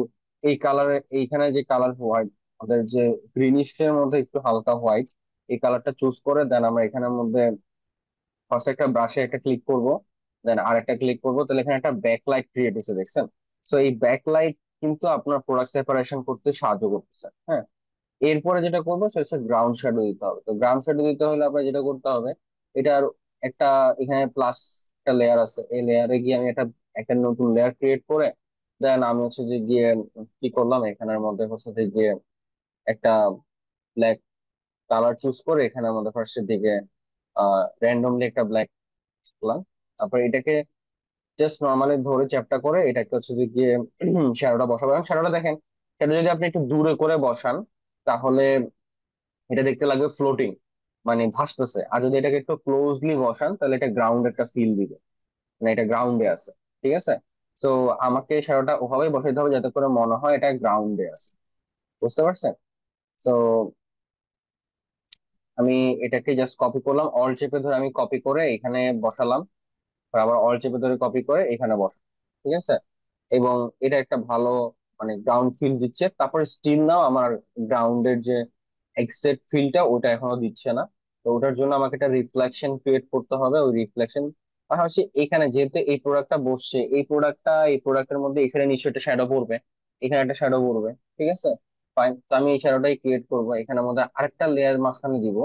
এই কালারে, এইখানে যে কালার হোয়াইট, আমাদের যে গ্রিনিশ এর মধ্যে একটু হালকা হোয়াইট, এই কালারটা চুজ করে দেন আমরা এখানের মধ্যে ফার্স্ট একটা ব্রাশে একটা ক্লিক করব, দেন আরেকটা ক্লিক করব, তাহলে এখানে একটা ব্যাকলাইট ক্রিয়েট হয়েছে দেখছেন। সো এই ব্যাকলাইট কিন্তু আপনার প্রোডাক্ট সেপারেশন করতে সাহায্য করতেছে। হ্যাঁ, এরপরে যেটা করবো সেটা হচ্ছে গ্রাউন্ড শ্যাডো দিতে হবে। তো গ্রাউন্ড শ্যাডো দিতে হলে আপনার যেটা করতে হবে, এটার একটা এখানে প্লাস একটা লেয়ার আছে, এই লেয়ারে গিয়ে আমি একটা একটা নতুন লেয়ার ক্রিয়েট করে দেন আমি হচ্ছে যে গিয়ে কি করলাম, এখানের মধ্যে হচ্ছে যে গিয়ে একটা ব্ল্যাক কালার চুজ করে এখানের মধ্যে ফার্স্টের দিকে র্যান্ডমলি একটা ব্ল্যাক করলাম। তারপর এটাকে জাস্ট নর্মালি ধরে চ্যাপটা করে এটাকে হচ্ছে যে গিয়ে শ্যাডোটা বসাবো। এবং শ্যাডোটা দেখেন, শ্যাডো যদি আপনি একটু দূরে করে বসান তাহলে এটা দেখতে লাগবে ফ্লোটিং, মানে ভাসতেছে। আর যদি এটাকে একটু ক্লোজলি বসান তাহলে এটা গ্রাউন্ড একটা ফিল দিবে, মানে এটা গ্রাউন্ডে আছে। ঠিক আছে, তো আমাকে শ্যাডোটা ওভাবেই বসাইতে হবে যাতে করে মনে হয় এটা গ্রাউন্ডে আছে। বুঝতে পারছেন? তো আমি এটাকে জাস্ট কপি করলাম, অল চেপে ধরে আমি কপি করে এখানে বসালাম, আর আবার অল চেপে ধরে কপি করে এখানে বসালাম। ঠিক আছে, এবং এটা একটা ভালো মানে গ্রাউন্ড ফিল দিচ্ছে। তারপরে স্টিল নাও আমার গ্রাউন্ডের যে এক্সাক্ট ফিলটা ওটা এখনো দিচ্ছে না। তো ওটার জন্য আমাকে একটা রিফ্লেকশন ক্রিয়েট করতে হবে। ওই রিফ্লেকশন পাশাপাশি এখানে যেহেতু এই প্রোডাক্টটা বসছে, এই প্রোডাক্টের মধ্যে এখানে নিশ্চয়ই একটা শ্যাডো পড়বে, এখানে একটা শ্যাডো পড়বে। ঠিক আছে, ফাইন। তো আমি এই শ্যাডোটাই ক্রিয়েট করবো, এখানের মধ্যে আরেকটা লেয়ার মাঝখানে দিব,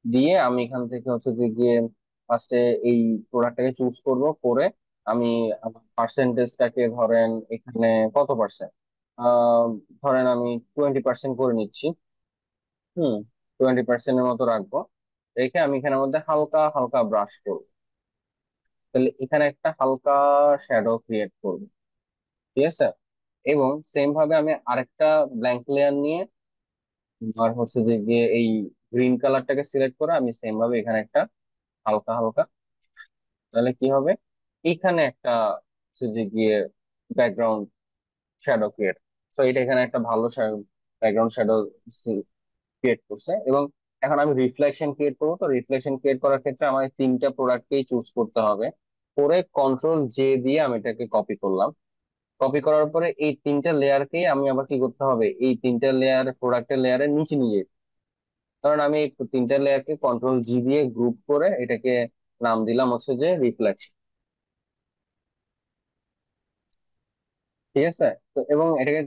দিয়ে আমি এখান থেকে হচ্ছে যে গিয়ে ফার্স্টে এই প্রোডাক্টটাকে চুজ করব, করে আমি আমার পার্সেন্টেজটাকে ধরেন এখানে কত পার্সেন্ট, আহ ধরেন আমি 20% করে নিচ্ছি। হুম, 20%-এর মতো রাখবো। রেখে আমি এখানের মধ্যে হালকা হালকা ব্রাশ করবো, তাহলে এখানে একটা হালকা শ্যাডো ক্রিয়েট করবো। ঠিক আছে, এবং সেম ভাবে আমি আরেকটা ব্ল্যাঙ্ক লেয়ার নিয়ে আর হচ্ছে যে গিয়ে এই গ্রিন কালারটাকে সিলেক্ট করে আমি সেম ভাবে এখানে একটা হালকা হালকা, তাহলে কি হবে, এখানে একটা হচ্ছে যে গিয়ে ব্যাকগ্রাউন্ড শ্যাডো ক্রিয়েট। তো এটা এখানে একটা ভালো ব্যাকগ্রাউন্ড শ্যাডো ক্রিয়েট করছে। এবং এখন আমি রিফ্লেকশন ক্রিয়েট করবো। তো রিফ্লেকশন ক্রিয়েট করার ক্ষেত্রে আমার তিনটা প্রোডাক্টকেই চুজ করতে হবে, করে কন্ট্রোল জে দিয়ে আমি এটাকে কপি করলাম। কপি করার পরে এই তিনটা লেয়ারকেই আমি আবার কি করতে হবে, এই তিনটা লেয়ার প্রোডাক্টের লেয়ারের নিচে নিয়ে যেতে। কারণ আমি এই তিনটা লেয়ারকে কন্ট্রোল জি দিয়ে গ্রুপ করে এটাকে নাম দিলাম হচ্ছে যে রিফ্লেকশন। ঠিক আছে, তো এবং এটাকে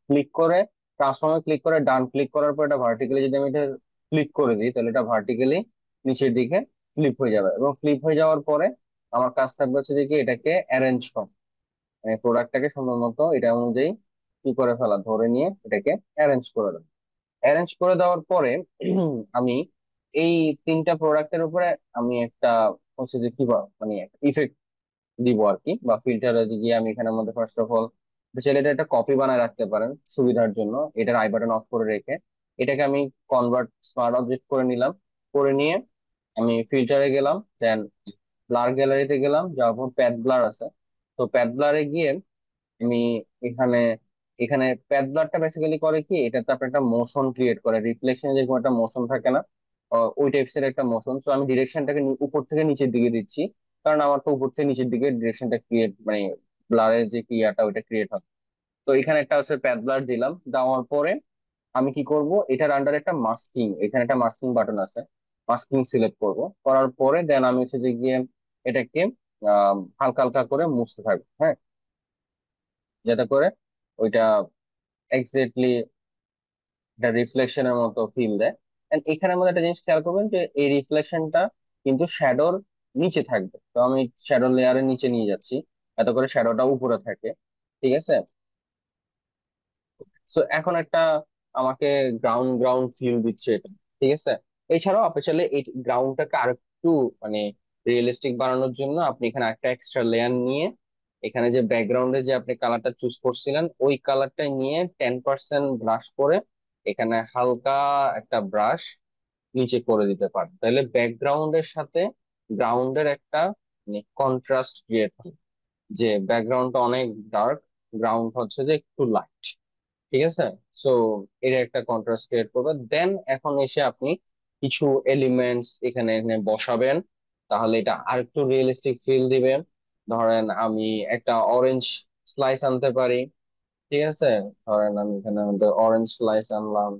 ক্লিক করে ট্রান্সফর্মে ক্লিক করে ডান ক্লিক করার পর এটা ভার্টিক্যালি যদি আমি এটা ক্লিক করে দিই তাহলে এটা ভার্টিক্যালি নিচের দিকে ফ্লিপ হয়ে যাবে। এবং ফ্লিপ হয়ে যাওয়ার পরে আমার কাজ থাকবে হচ্ছে যে কি এটাকে অ্যারেঞ্জ করা, মানে প্রোডাক্টটাকে সুন্দর মতো এটা অনুযায়ী কি করে ফেলা, ধরে নিয়ে এটাকে অ্যারেঞ্জ করে দেবো। অ্যারেঞ্জ করে দেওয়ার পরে আমি এই তিনটা প্রোডাক্টের উপরে আমি একটা হচ্ছে যে কি মানে ইফেক্ট দিব আর কি, বা ফিল্টারে গিয়ে আমি এখানের মধ্যে ফার্স্ট অফ অল চাইলে এটা একটা কপি বানায় রাখতে পারেন সুবিধার জন্য, এটার আই বাটন অফ করে রেখে এটাকে আমি কনভার্ট স্মার্ট অবজেক্ট করে নিলাম। করে নিয়ে আমি ফিল্টারে গেলাম, দেন ব্লার গ্যালারিতে গেলাম, যাওয়ার পর প্যাড ব্লার আছে। তো প্যাড ব্লারে গিয়ে আমি এখানে এখানে প্যাড ব্লারটা বেসিক্যালি করে কি, এটাতে আপনার একটা মোশন ক্রিয়েট করে, রিফ্লেকশনে যেরকম একটা মোশন থাকে না, ওই টাইপসের একটা মোশন। তো আমি ডিরেকশনটাকে উপর থেকে নিচের দিকে দিচ্ছি, কারণ আমার তো উপর থেকে নিচের দিকে ডিরেকশনটা ক্রিয়েট মানে ব্লারের যে ক্রিয়াটা ওইটা ক্রিয়েট হয়। তো এখানে একটা হচ্ছে প্যাড ব্লার দিলাম, দেওয়ার পরে আমি কি করব, এটার আন্ডার একটা মাস্কিং, এখানে একটা মাস্কিং বাটন আছে, মাস্কিং সিলেক্ট করব। করার পরে দেন আমি হচ্ছে যে গিয়ে এটাকে হালকা হালকা করে মুছতে থাকবো। হ্যাঁ, যাতে করে ওইটা এক্স্যাক্টলি একটা রিফ্লেকশনের মতো ফিল দেয়। এন্ড এখানের মধ্যে একটা জিনিস খেয়াল করবেন যে এই রিফ্লেকশনটা কিন্তু শ্যাডোর নিচে থাকবে। তো আমি শ্যাডো লেয়ারের নিচে নিয়ে যাচ্ছি, এত করে শ্যাডোটা উপরে থাকে। ঠিক আছে, সো এখন একটা আমাকে গ্রাউন্ড গ্রাউন্ড ফিল দিচ্ছে এটা। ঠিক আছে, এছাড়াও আপনি চাইলে এই গ্রাউন্ডটাকে আর একটু মানে রিয়েলিস্টিক বানানোর জন্য আপনি এখানে একটা এক্সট্রা লেয়ার নিয়ে এখানে যে ব্যাকগ্রাউন্ডে যে আপনি কালারটা চুজ করছিলেন ওই কালারটাই নিয়ে 10% ব্রাশ করে এখানে হালকা একটা ব্রাশ নিচে করে দিতে পারেন। তাহলে ব্যাকগ্রাউন্ডের সাথে গ্রাউন্ডের একটা কন্ট্রাস্ট ক্রিয়েট হয়, যে ব্যাকগ্রাউন্ডটা অনেক ডার্ক, গ্রাউন্ড হচ্ছে যে একটু লাইট। ঠিক আছে, সো এর একটা কন্ট্রাস্ট ক্রিয়েট করবে। দেন এখন এসে আপনি কিছু এলিমেন্টস এখানে এখানে বসাবেন, তাহলে এটা আর একটু রিয়েলিস্টিক ফিল দিবে। ধরেন আমি একটা অরেঞ্জ স্লাইস আনতে পারি। ঠিক আছে, ধরেন আমি এখানে অরেঞ্জ স্লাইস আনলাম।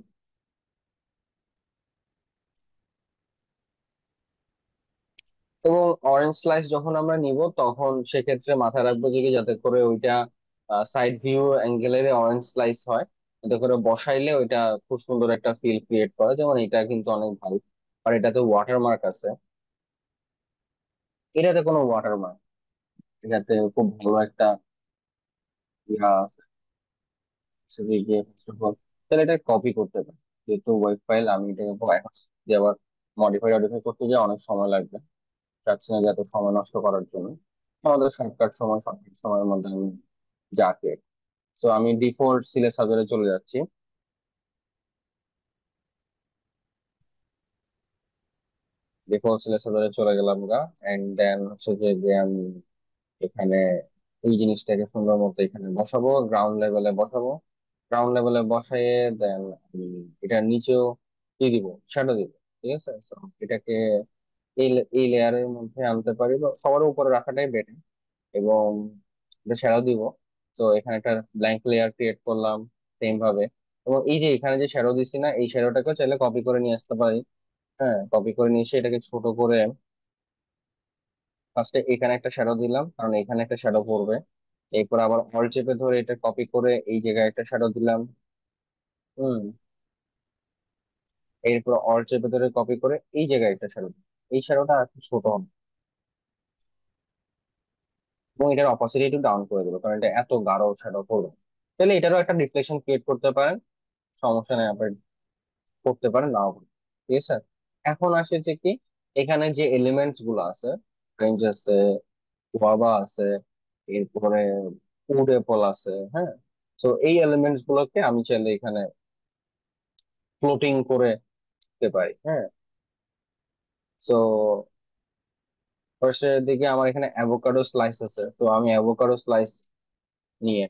এবং অরেঞ্জ স্লাইস যখন আমরা নিব তখন সেক্ষেত্রে মাথায় রাখবো যে কি যাতে করে ওইটা সাইড ভিউ অ্যাঙ্গেলের অরেঞ্জ স্লাইস হয়, যাতে করে বসাইলে ওইটা খুব সুন্দর একটা ফিল ক্রিয়েট করে। যেমন এটা কিন্তু অনেক ভালো, আর এটাতে ওয়াটারমার্ক আছে, এটাতে কোনো ওয়াটারমার্ক, এটাতে খুব ভালো একটা ইয়া আছে। সেটা গিয়ে first of all, তাহলে এটা কপি করতে পারি, যেহেতু ওয়েব ফাইল আমি এটাকে এখন যদি আবার মডিফাই করতে যাই অনেক সময় লাগবে, চাচ্ছি না যে এত সময় নষ্ট করার জন্য আমাদের শর্টকাট সময়ের মধ্যে আমি যাকে। তো আমি ডিফল্ট সিলেক্ট সার্ভারে চলে যাচ্ছি। ডিফল্ট সিলেক্ট সার্ভারে চলে গেলাম গা, এন্ড দেন হচ্ছে যে আমি এখানে এই জিনিসটাকে সুন্দর মতো এখানে বসাবো, গ্রাউন্ড লেভেলে বসাবো। গ্রাউন্ড লেভেলে বসাইয়ে দেন আমি এটার নিচেও কি দিব, শ্যাডো দিব। ঠিক আছে, So, এটাকে এই লেয়ারের মধ্যে আনতে পারি বা সবার উপরে রাখাটাই বেটার। এবং এটা শ্যাডো দিব। তো এখানে একটা ব্ল্যাঙ্ক লেয়ার ক্রিয়েট করলাম সেম ভাবে। এবং এই যে এখানে যে শ্যাডো দিছি না, এই শ্যাডোটাকেও চাইলে কপি করে নিয়ে আসতে পারি। হ্যাঁ, কপি করে নিয়ে এসে এটাকে ছোট করে ফার্স্টে এখানে একটা শ্যাডো দিলাম, কারণ এখানে একটা শ্যাডো পড়বে। এরপর আবার অল্ট চেপে ধরে এটা কপি করে এই জায়গায় একটা শ্যাডো দিলাম। হুম। এরপর অল্ট চেপে ধরে কপি করে এই জায়গায় একটা শ্যাডো দিলাম। এই শ্যাডোটা আর একটু ছোট হবে এবং এটার অপাসিটি একটু ডাউন করে দেবো, কারণ এটা এত গাঢ় শ্যাডো পড়বে। তাহলে এটারও একটা রিফ্লেকশন ক্রিয়েট করতে পারেন, সমস্যা নেই, আপনি করতে পারেন, নাও করতে পারেন। ঠিক আছে। এখন আসে যে কি, এখানে যে এলিমেন্টস গুলো আছে, রেঞ্জ আছে, গুয়াভা আছে, এরপরে উড অ্যাপল আছে, হ্যাঁ। তো এই এলিমেন্টস গুলোকে আমি চাইলে এখানে ফ্লোটিং করে দিতে পারি, হ্যাঁ। তো ফার্স্টের দিকে আমার এখানে অ্যাভোকাডো স্লাইস আছে, তো আমি অ্যাভোকাডো স্লাইস নিয়ে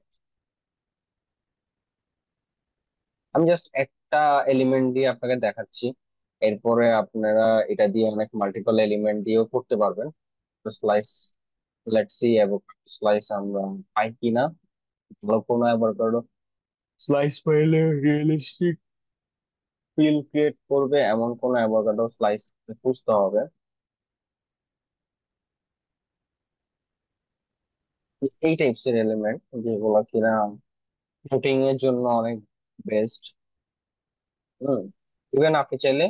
আমি জাস্ট একটা এলিমেন্ট দিয়ে আপনাকে দেখাচ্ছি। এরপরে আপনারা এটা দিয়ে অনেক মাল্টিপল এলিমেন্ট দিয়েও করতে পারবেন। Slice, let's see avocado slice আমরা পাই কিনা। ভালো কোনো অ্যাভোকাডো স্লাইস পাইলে রিয়েলিস্টিক ফিল ক্রিয়েট করবে এমন কোন অ্যাভোকাডো স্লাইস খুঁজতে হবে। এই টাইপস এর এলিমেন্ট যেগুলো কিনা শুটিং এর জন্য অনেক বেস্ট। হুম। ইভেন আপনি চাইলে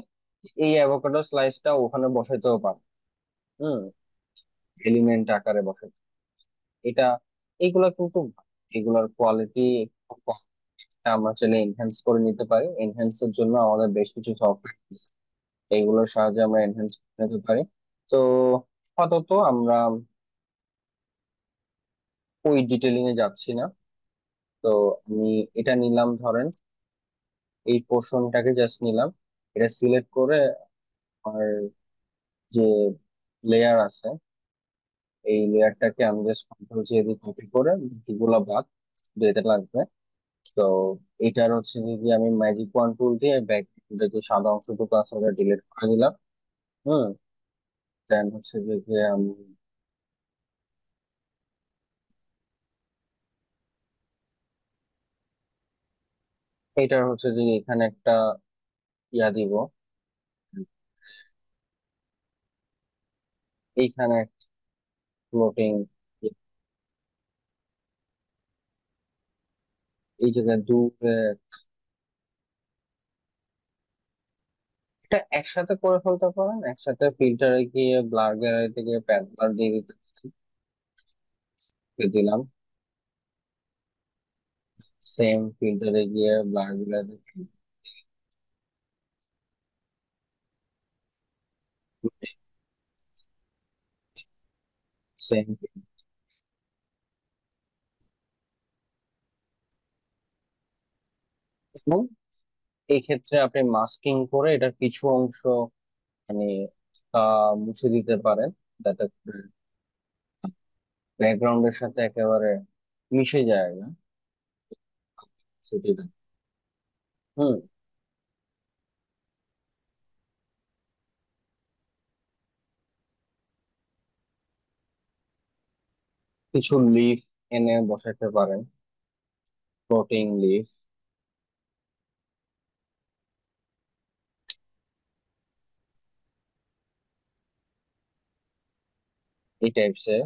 এই অ্যাভোকাডো স্লাইসটা ওখানে বসাইতেও পারেন। হুম। এলিমেন্ট আকারে বসাইতে এটা, এগুলা কিন্তু এগুলার কোয়ালিটি আমরা চাইলে এনহ্যান্স করে নিতে পারি। এনহ্যান্স এর জন্য আমাদের বেশ কিছু সফটওয়্যার এইগুলোর সাহায্যে আমরা এনহ্যান্স করে নিতে পারি। তো আপাতত আমরা ওই ডিটেলিং এ যাচ্ছি না। তো আমি এটা নিলাম, ধরেন এই পোর্শনটাকে জাস্ট নিলাম, এটা সিলেক্ট করে আর যে লেয়ার আছে এই লেয়ারটাকে আমি জাস্ট কন্ট্রোল জে দিয়ে কপি করে বাকিগুলো বাদ শুধু এটা লাগবে। তো এটার হচ্ছে যদি আমি ম্যাজিক ওয়ান টুল দিয়ে ব্যাকগ্রাউন্ডে যে সাদা অংশটুকু আছে ওটা ডিলিট করে দিলাম। হুম। দেন হচ্ছে যে আমি এটার হচ্ছে যে এখানে একটা ইয়া দিব, এইখানে ফ্লোটিং এই জায়গায় দূরে এটা একসাথে করে ফেলতে পারেন, একসাথে ফিল্টারে গিয়ে ব্লার গ্যালারি থেকে প্যাড ব্লার দিয়ে দিলাম। সেম ফিল্টারে গিয়ে ব্লার গ্যালারি সেম। এবং এই ক্ষেত্রে আপনি মাস্কিং করে এটার কিছু অংশ মানে মুছে দিতে পারেন, যাতে ব্যাকগ্রাউন্ডের সাথে একেবারে মিশে যায় না সেটা। হুম। কিছু লিফ এনে বসাতে পারেন, ফ্লোটিং লিফ। এই টাইপসের,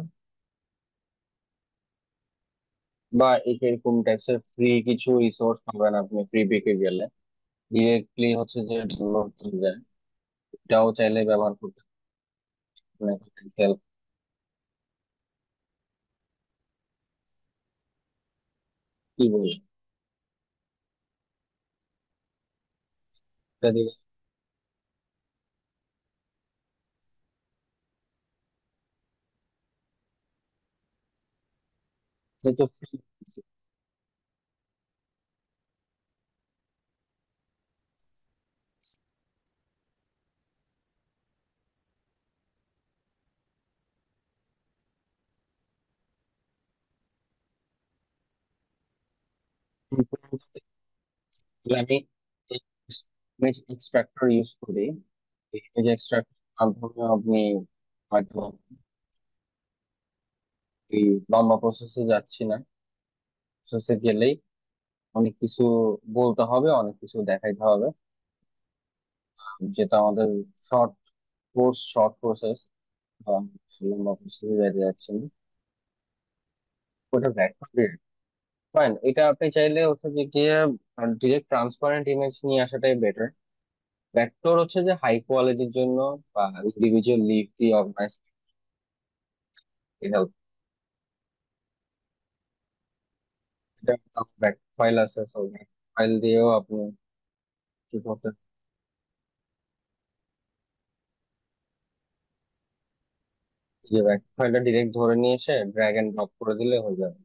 বা এরকম টাইপসের ফ্রি কিছু রিসোর্স পাবেন আপনি ফ্রি পেকে গেলে, ডিরেক্টলি হচ্ছে যে ডাউনলোড হয়ে যায়। এটাও চাইলে ব্যবহার করতে পারেন, হেল্প। কি বলি, এটা দিলে যেহেতু free, আমি ইমেজ এক্সট্রাক্টর ইউজ করি। ইমেজ এক্সট্রাক্টর মাধ্যমে আপনি হয়তো এই লম্বা প্রসেসে যাচ্ছি না, প্রসেসে গেলেই অনেক কিছু বলতে হবে, অনেক কিছু দেখাইতে হবে, যেটা আমাদের শর্ট শর্ট প্রসেস, লম্বা প্রসেসে যেতে যাচ্ছে না। ওটা ব্যাক ফাইন, এটা আপনি চাইলে হচ্ছে যে গিয়ে ডিরেক্ট ট্রান্সপারেন্ট ইমেজ নিয়ে আসাটাই বেটার। ভেক্টর হচ্ছে যে হাই কোয়ালিটির জন্য বা ইন্ডিভিজুয়াল লিভ দিয়ে অর্গানাইজ হেল্প। এটা ব্যাক ফাইল আছে, সো ফাইল দিয়েও আপনি কি করতে, যে ব্যাক ফাইলটা ডিরেক্ট ধরে নিয়ে এসে ড্র্যাগ এন্ড ড্রপ করে দিলে হয়ে যাবে।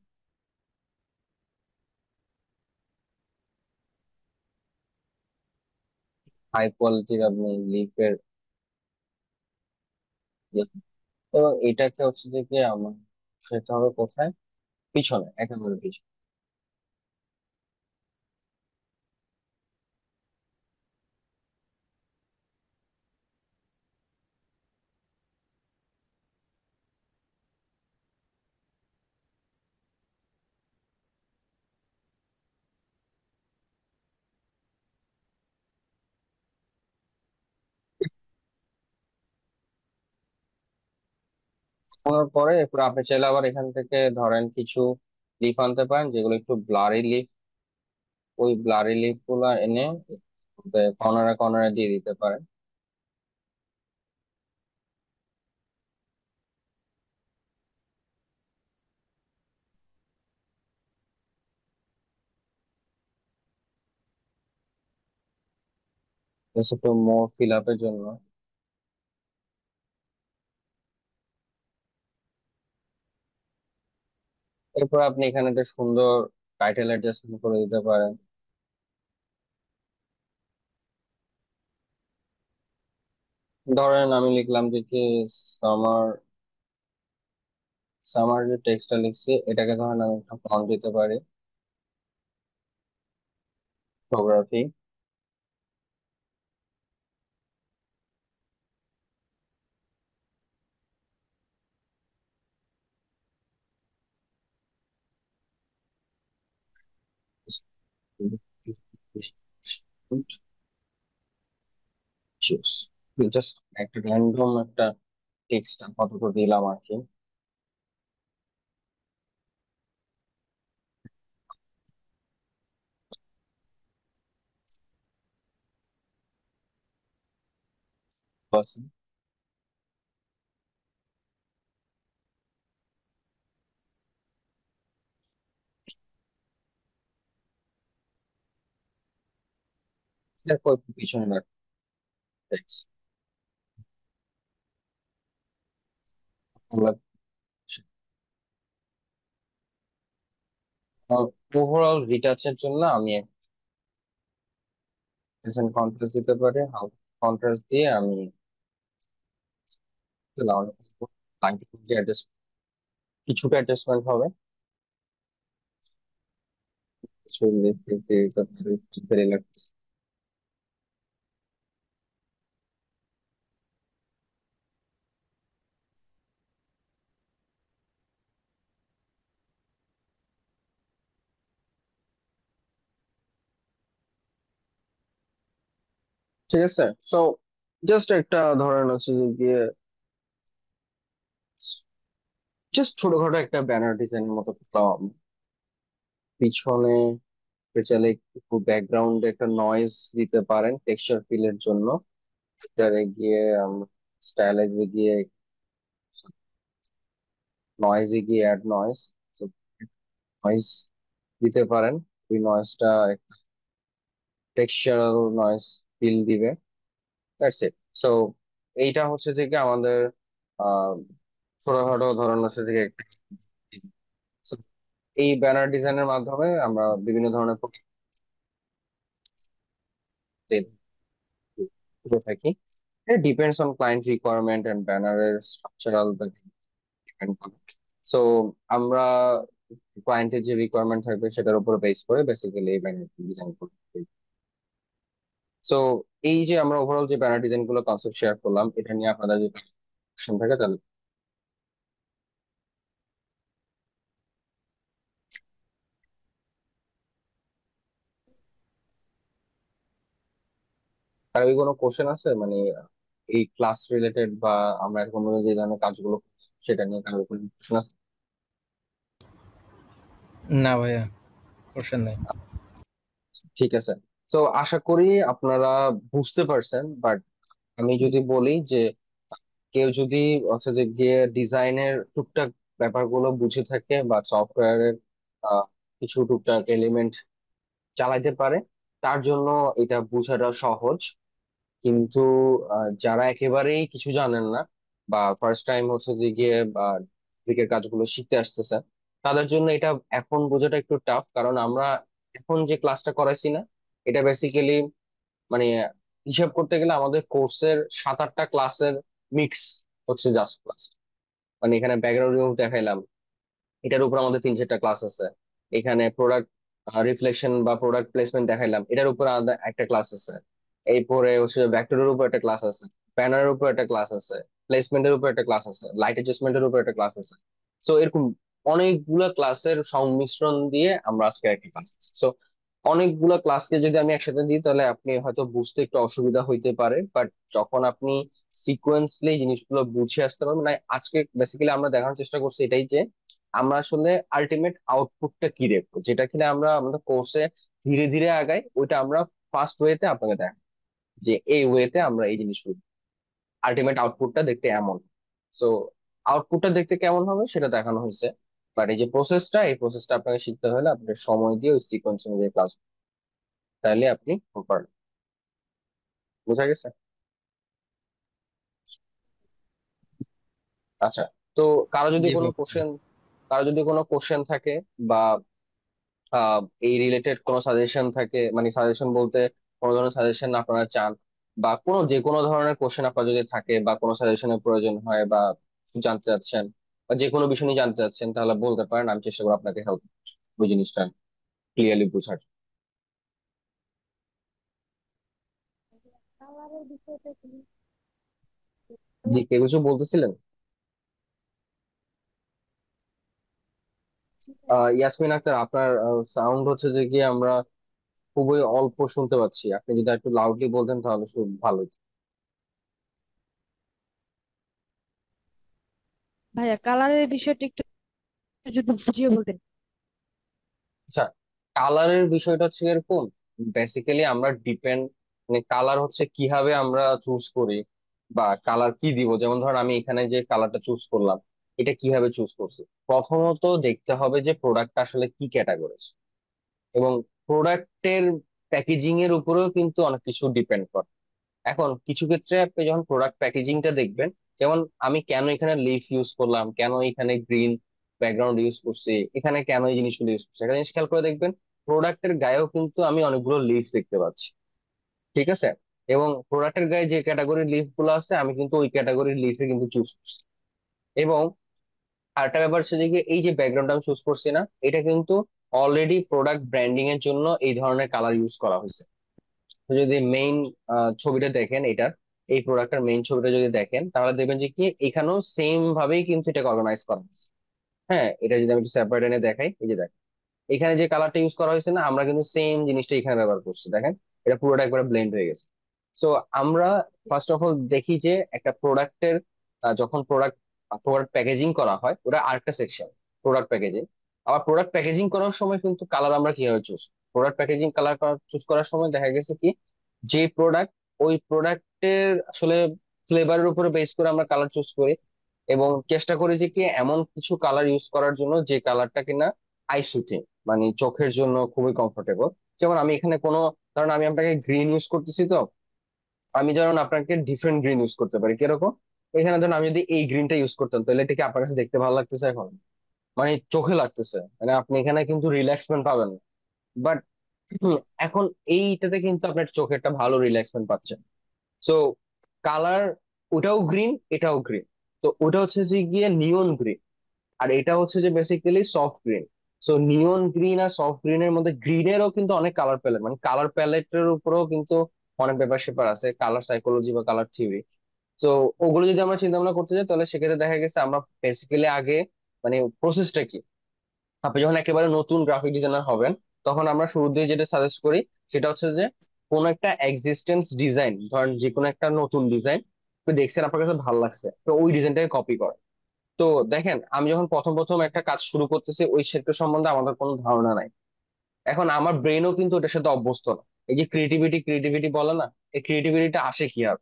হাই কোয়ালিটির আপনি লিফের, এবং এটাকে হচ্ছে যে কি আমার সেটা হবে কোথায়, পিছনে, একেবারে পিছনে। করার পরে এরপর আপনি চাইলে আবার এখান থেকে ধরেন কিছু লিফ আনতে পারেন যেগুলো একটু ব্লারি লিফ। ওই ব্লারি লিফ গুলা এনে কর্নারে কর্নারে দিয়ে দিতে পারেন। জাস্ট একটু মোর ফিল আপের জন্য। এরপর আপনি এখানে একটা সুন্দর টাইটেল অ্যাডজাস্টমেন্ট করে দিতে পারেন। ধরেন আমি লিখলাম যে কি সামার, সামার যে টেক্সটটা লিখছি এটাকে ধরেন আমি একটা ফন্ট দিতে পারি, ফটোগ্রাফি। জাস্ট একটা র্যান্ডম একটা টেক্সট আপাতত দিলাম আর কি। বাস, দেখো একটু পিছনে রাখো টেক্সট। ওভারঅল রিটাচের জন্য আমি কন্ট্রাস্ট দিতে পারি, কন্ট্রাস্ট দিয়ে আমি কিছুটা অ্যাডজাস্টমেন্ট হবে। কিছু লিখতে লাগতেছে। ঠিক আছে, সো জাস্ট একটা ধরেন হচ্ছে যে গিয়ে জাস্ট ছোটখাটো একটা ব্যানার ডিজাইনের মতো করলাম। পিছনে চাইলে একটু ব্যাকগ্রাউন্ডে একটা নয়েজ দিতে পারেন টেক্সচার ফিলের জন্য। এটারে গিয়ে স্টাইলাইজে গিয়ে নয়েজে গিয়ে অ্যাড নয়েজ, তো নয়েজ দিতে পারেন। ওই নয়েজটা একটা টেক্সচারাল নয়েজ ফিল দিবে। That's it. সো এইটা হচ্ছে যে কি আমাদের আহ ছোটখাটো ধরনের হচ্ছে যে একটা So, এই ব্যানার ডিজাইনের মাধ্যমে আমরা বিভিন্ন ধরনের করে থাকি। It depends on client requirement and banner structural depend করে। সো আমরা ক্লায়েন্টের যে রিকোয়ারমেন্ট থাকবে সেটার উপর বেস করে বেসিক্যালি এই ব্যানার ডিজাইন করি। সো এই যে আমরা ওভারঅল যে ব্যানার ডিজাইন গুলো কনসেপ্ট শেয়ার করলাম, এটা নিয়ে আপনাদের যদি কোশ্চেন থাকে তাহলে। আর ওই কোনো কোশ্চেন আছে মানে এই ক্লাস রিলেটেড বা আমরা এখন যে ধরনের কাজগুলো করছি, সেটা নিয়ে কারোর কোনো কোশ্চেন আছে? না ভাইয়া, কোশ্চেন নাই। ঠিক আছে। তো আশা করি আপনারা বুঝতে পারছেন, বাট আমি যদি বলি যে কেউ যদি হচ্ছে যে গিয়ে ডিজাইনের টুকটাক ব্যাপারগুলো বুঝে থাকে বা সফটওয়্যারের কিছু টুকটাক এলিমেন্ট চালাইতে পারে, তার জন্য এটা বোঝাটা সহজ। কিন্তু যারা একেবারেই কিছু জানেন না বা ফার্স্ট টাইম হচ্ছে যে গিয়ে দিকের কাজগুলো শিখতে আসতেছে, তাদের জন্য এটা এখন বোঝাটা একটু টাফ। কারণ আমরা এখন যে ক্লাসটা করাইছি না, এটা বেসিক্যালি মানে হিসাব করতে গেলে আমাদের কোর্সের 7-8টা ক্লাসের মিক্স হচ্ছে জাস্ট ক্লাস। মানে এখানে ব্যাকগ্রাউন্ড রিমুভ দেখাইলাম, এটার উপর আমাদের 3-4টা ক্লাস আছে। এখানে প্রোডাক্ট রিফ্লেকশন বা প্রোডাক্ট প্লেসমেন্ট দেখাইলাম, এটার উপর আলাদা একটা ক্লাস আছে। এরপরে হচ্ছে ভেক্টরের উপর একটা ক্লাস আছে, ব্যানারের উপর একটা ক্লাস আছে, প্লেসমেন্টের উপর একটা ক্লাস আছে, লাইট অ্যাডজাস্টমেন্টের উপর একটা ক্লাস আছে। সো এরকম অনেকগুলা ক্লাসের সংমিশ্রণ দিয়ে আমরা আজকে একটা ক্লাস। সো অনেকগুলা ক্লাসকে যদি আমি একসাথে দিই তাহলে আপনি হয়তো বুঝতে একটু অসুবিধা হইতে পারে, বাট যখন আপনি সিকোয়েন্সলি জিনিসগুলো বুঝে আসতে পারবেন। মানে আজকে বেসিক্যালি আমরা দেখানোর চেষ্টা করছি এটাই যে আমরা আসলে আলটিমেট আউটপুটটা কি দেখবো, যেটা কিনা আমরা আমাদের কোর্সে ধীরে ধীরে আগাই, ওইটা আমরা ফার্স্ট ওয়েতে আপনাকে দেখাবো যে এই ওয়েতে আমরা এই জিনিসগুলো আলটিমেট আউটপুটটা দেখতে এমন। সো আউটপুটটা দেখতে কেমন হবে সেটা দেখানো হয়েছে, বাট এই যে প্রসেসটা, এই প্রসেসটা আপনাকে শিখতে হলে আপনার সময় দিয়ে ওই সিকোয়েন্স অনুযায়ী ক্লাস, তাহলে আপনি পারবেন। বোঝা গেছে? আচ্ছা। তো কারো যদি জি কোনো ভাই, বুঝতে কোশ্চেন কারো যদি কোনো কোশ্চেন থাকে বা এই রিলেটেড কোনো সাজেশন থাকে, মানে সাজেশন বলতে কোনো ধরনের সাজেশন আপনারা চান বা কোনো যে কোনো ধরনের কোশ্চেন আপনার যদি থাকে বা কোনো সাজেশনের প্রয়োজন হয় বা কিছু জানতে চাচ্ছেন বা যে কোনো বিষয় নিয়ে জানতে চাচ্ছেন, তাহলে বলতে পারেন, আমি চেষ্টা করবো আপনাকে হেল্প ওই জিনিসটা ক্লিয়ারলি বোঝার। জি, কে কিছু বলতেছিলেন? ইয়াসমিন আক্তার, আপনার সাউন্ড হচ্ছে যে কি আমরা খুবই অল্প শুনতে পাচ্ছি। আপনি যদি একটু লাউডলি বলতেন তাহলে খুব ভালো হতো। ভাইয়া কালারের বিষয়টা একটু যদি বুঝিয়ে বলতেন। আচ্ছা, কালারের বিষয়টা হচ্ছে এরকম, বেসিক্যালি আমরা ডিপেন্ড, মানে কালার হচ্ছে কিভাবে আমরা চুজ করি বা কালার কি দিব। যেমন ধর আমি এখানে যে কালারটা চুজ করলাম, এটা কিভাবে চুজ করছি। প্রথমত দেখতে হবে যে প্রোডাক্টটা আসলে কি ক্যাটাগরি, এবং প্রোডাক্টের প্যাকেজিং এর উপরেও কিন্তু অনেক কিছু ডিপেন্ড করে। এখন কিছু ক্ষেত্রে আপনি যখন প্রোডাক্ট প্যাকেজিংটা দেখবেন, যেমন আমি কেন এখানে লিফ ইউজ করলাম, কেন এখানে গ্রিন ব্যাকগ্রাউন্ড ইউজ করছি, এখানে কেন এই জিনিসগুলো ইউজ করছি, একটা জিনিস খেয়াল করে দেখবেন, প্রোডাক্টের গায়েও কিন্তু আমি অনেকগুলো লিফ দেখতে পাচ্ছি। ঠিক আছে? এবং প্রোডাক্টের গায়ে যে ক্যাটাগরির লিফ গুলো আছে আমি কিন্তু ওই ক্যাটাগরির লিফে কিন্তু চুজ করছি। এবং আরেকটা ব্যাপার হচ্ছে যে কি, এই যে ব্যাকগ্রাউন্ড আমি চুজ করছি না, এটা কিন্তু অলরেডি প্রোডাক্ট ব্র্যান্ডিং এর জন্য এই ধরনের কালার ইউজ করা হয়েছে। তো যদি মেইন ছবিটা দেখেন এটার, এই প্রোডাক্টের মেইন ছবিটা যদি দেখেন তাহলে দেখবেন যে কি এখানেও সেম ভাবেই কিন্তু এটাকে অর্গানাইজ করা হয়েছে। হ্যাঁ, এটা যদি আমি একটু সেপারেট এনে দেখাই, এই যে দেখেন এখানে যে কালারটা ইউজ করা হয়েছে না, আমরা কিন্তু সেম জিনিসটা এখানে ব্যবহার করছি। দেখেন এটা পুরোটা একবারে ব্লেন্ড হয়ে গেছে। সো আমরা ফার্স্ট অফ অল দেখি যে একটা প্রোডাক্টের, যখন প্রোডাক্ট প্রোডাক্ট প্যাকেজিং করা হয়, ওটা আরেকটা সেকশন, প্রোডাক্ট প্যাকেজিং। আবার প্রোডাক্ট প্যাকেজিং করার সময় কিন্তু কালার আমরা কিভাবে choose, product packaging colour choose করার সময় দেখা গেছে কি, যে প্রোডাক্ট, ওই প্রোডাক্টের আসলে ফ্লেভারের উপরে বেস করে আমরা কালার চুজ করি, এবং চেষ্টা করি যে কি এমন কিছু কালার ইউজ করার জন্য যে কালারটা কিনা আই সুটিং, মানে চোখের জন্য খুবই কমফোর্টেবল। যেমন আমি এখানে কোনো, কারণ আমি আপনাকে গ্রিন ইউজ করতেছি, তো আমি যেমন আপনাকে ডিফারেন্ট গ্রিন ইউজ করতে পারি কিরকম। এখানে ধরুন আমি যদি এই গ্রিনটা ইউজ করতাম, তাহলে এটা কি আপনার কাছে দেখতে ভালো লাগতেছে এখন? মানে চোখে লাগতেছে, মানে আপনি এখানে কিন্তু রিল্যাক্সমেন্ট পাবেন। বাট এখন এইটাতে কিন্তু আপনার চোখে একটা ভালো রিল্যাক্সমেন্ট পাচ্ছেন। সো কালার, ওটাও গ্রিন এটাও গ্রিন। তো ওটা হচ্ছে যে গিয়ে নিয়ন গ্রিন, আর এটা হচ্ছে যে basically soft green. So neon green আর সফট গ্রিনের মধ্যে গ্রিনেরও কিন্তু অনেক কালার প্যালেট, মানে কালার প্যালেটের উপরেও কিন্তু অনেক ব্যাপার স্যাপার আছে, কালার সাইকোলজি বা কালার থিওরি। তো ওগুলো যদি আমরা চিন্তা ভাবনা করতে যাই, তাহলে সেক্ষেত্রে দেখা গেছে আমরা বেসিক্যালি আগে, মানে প্রসেসটা কি, আপনি যখন একেবারে নতুন গ্রাফিক ডিজাইনার হবেন, তখন আমরা শুরু দিয়ে যেটা সাজেস্ট করি সেটা হচ্ছে যে কোন একটা এক্সিস্টেন্স ডিজাইন, ধরেন যে কোনো একটা নতুন ডিজাইন আপনি দেখছেন, আপনার কাছে ভালো লাগছে, তো ওই ডিজাইনটাকে কপি করে। তো দেখেন, আমি যখন প্রথম প্রথম একটা কাজ শুরু করতেছি, ওই সেক্টর সম্বন্ধে আমাদের কোনো ধারণা নাই। এখন আমার ব্রেনও কিন্তু এটার সাথে অভ্যস্ত না। এই যে ক্রিয়েটিভিটি ক্রিয়েটিভিটি বলে না, এই ক্রিয়েটিভিটিটা আসে কি আর,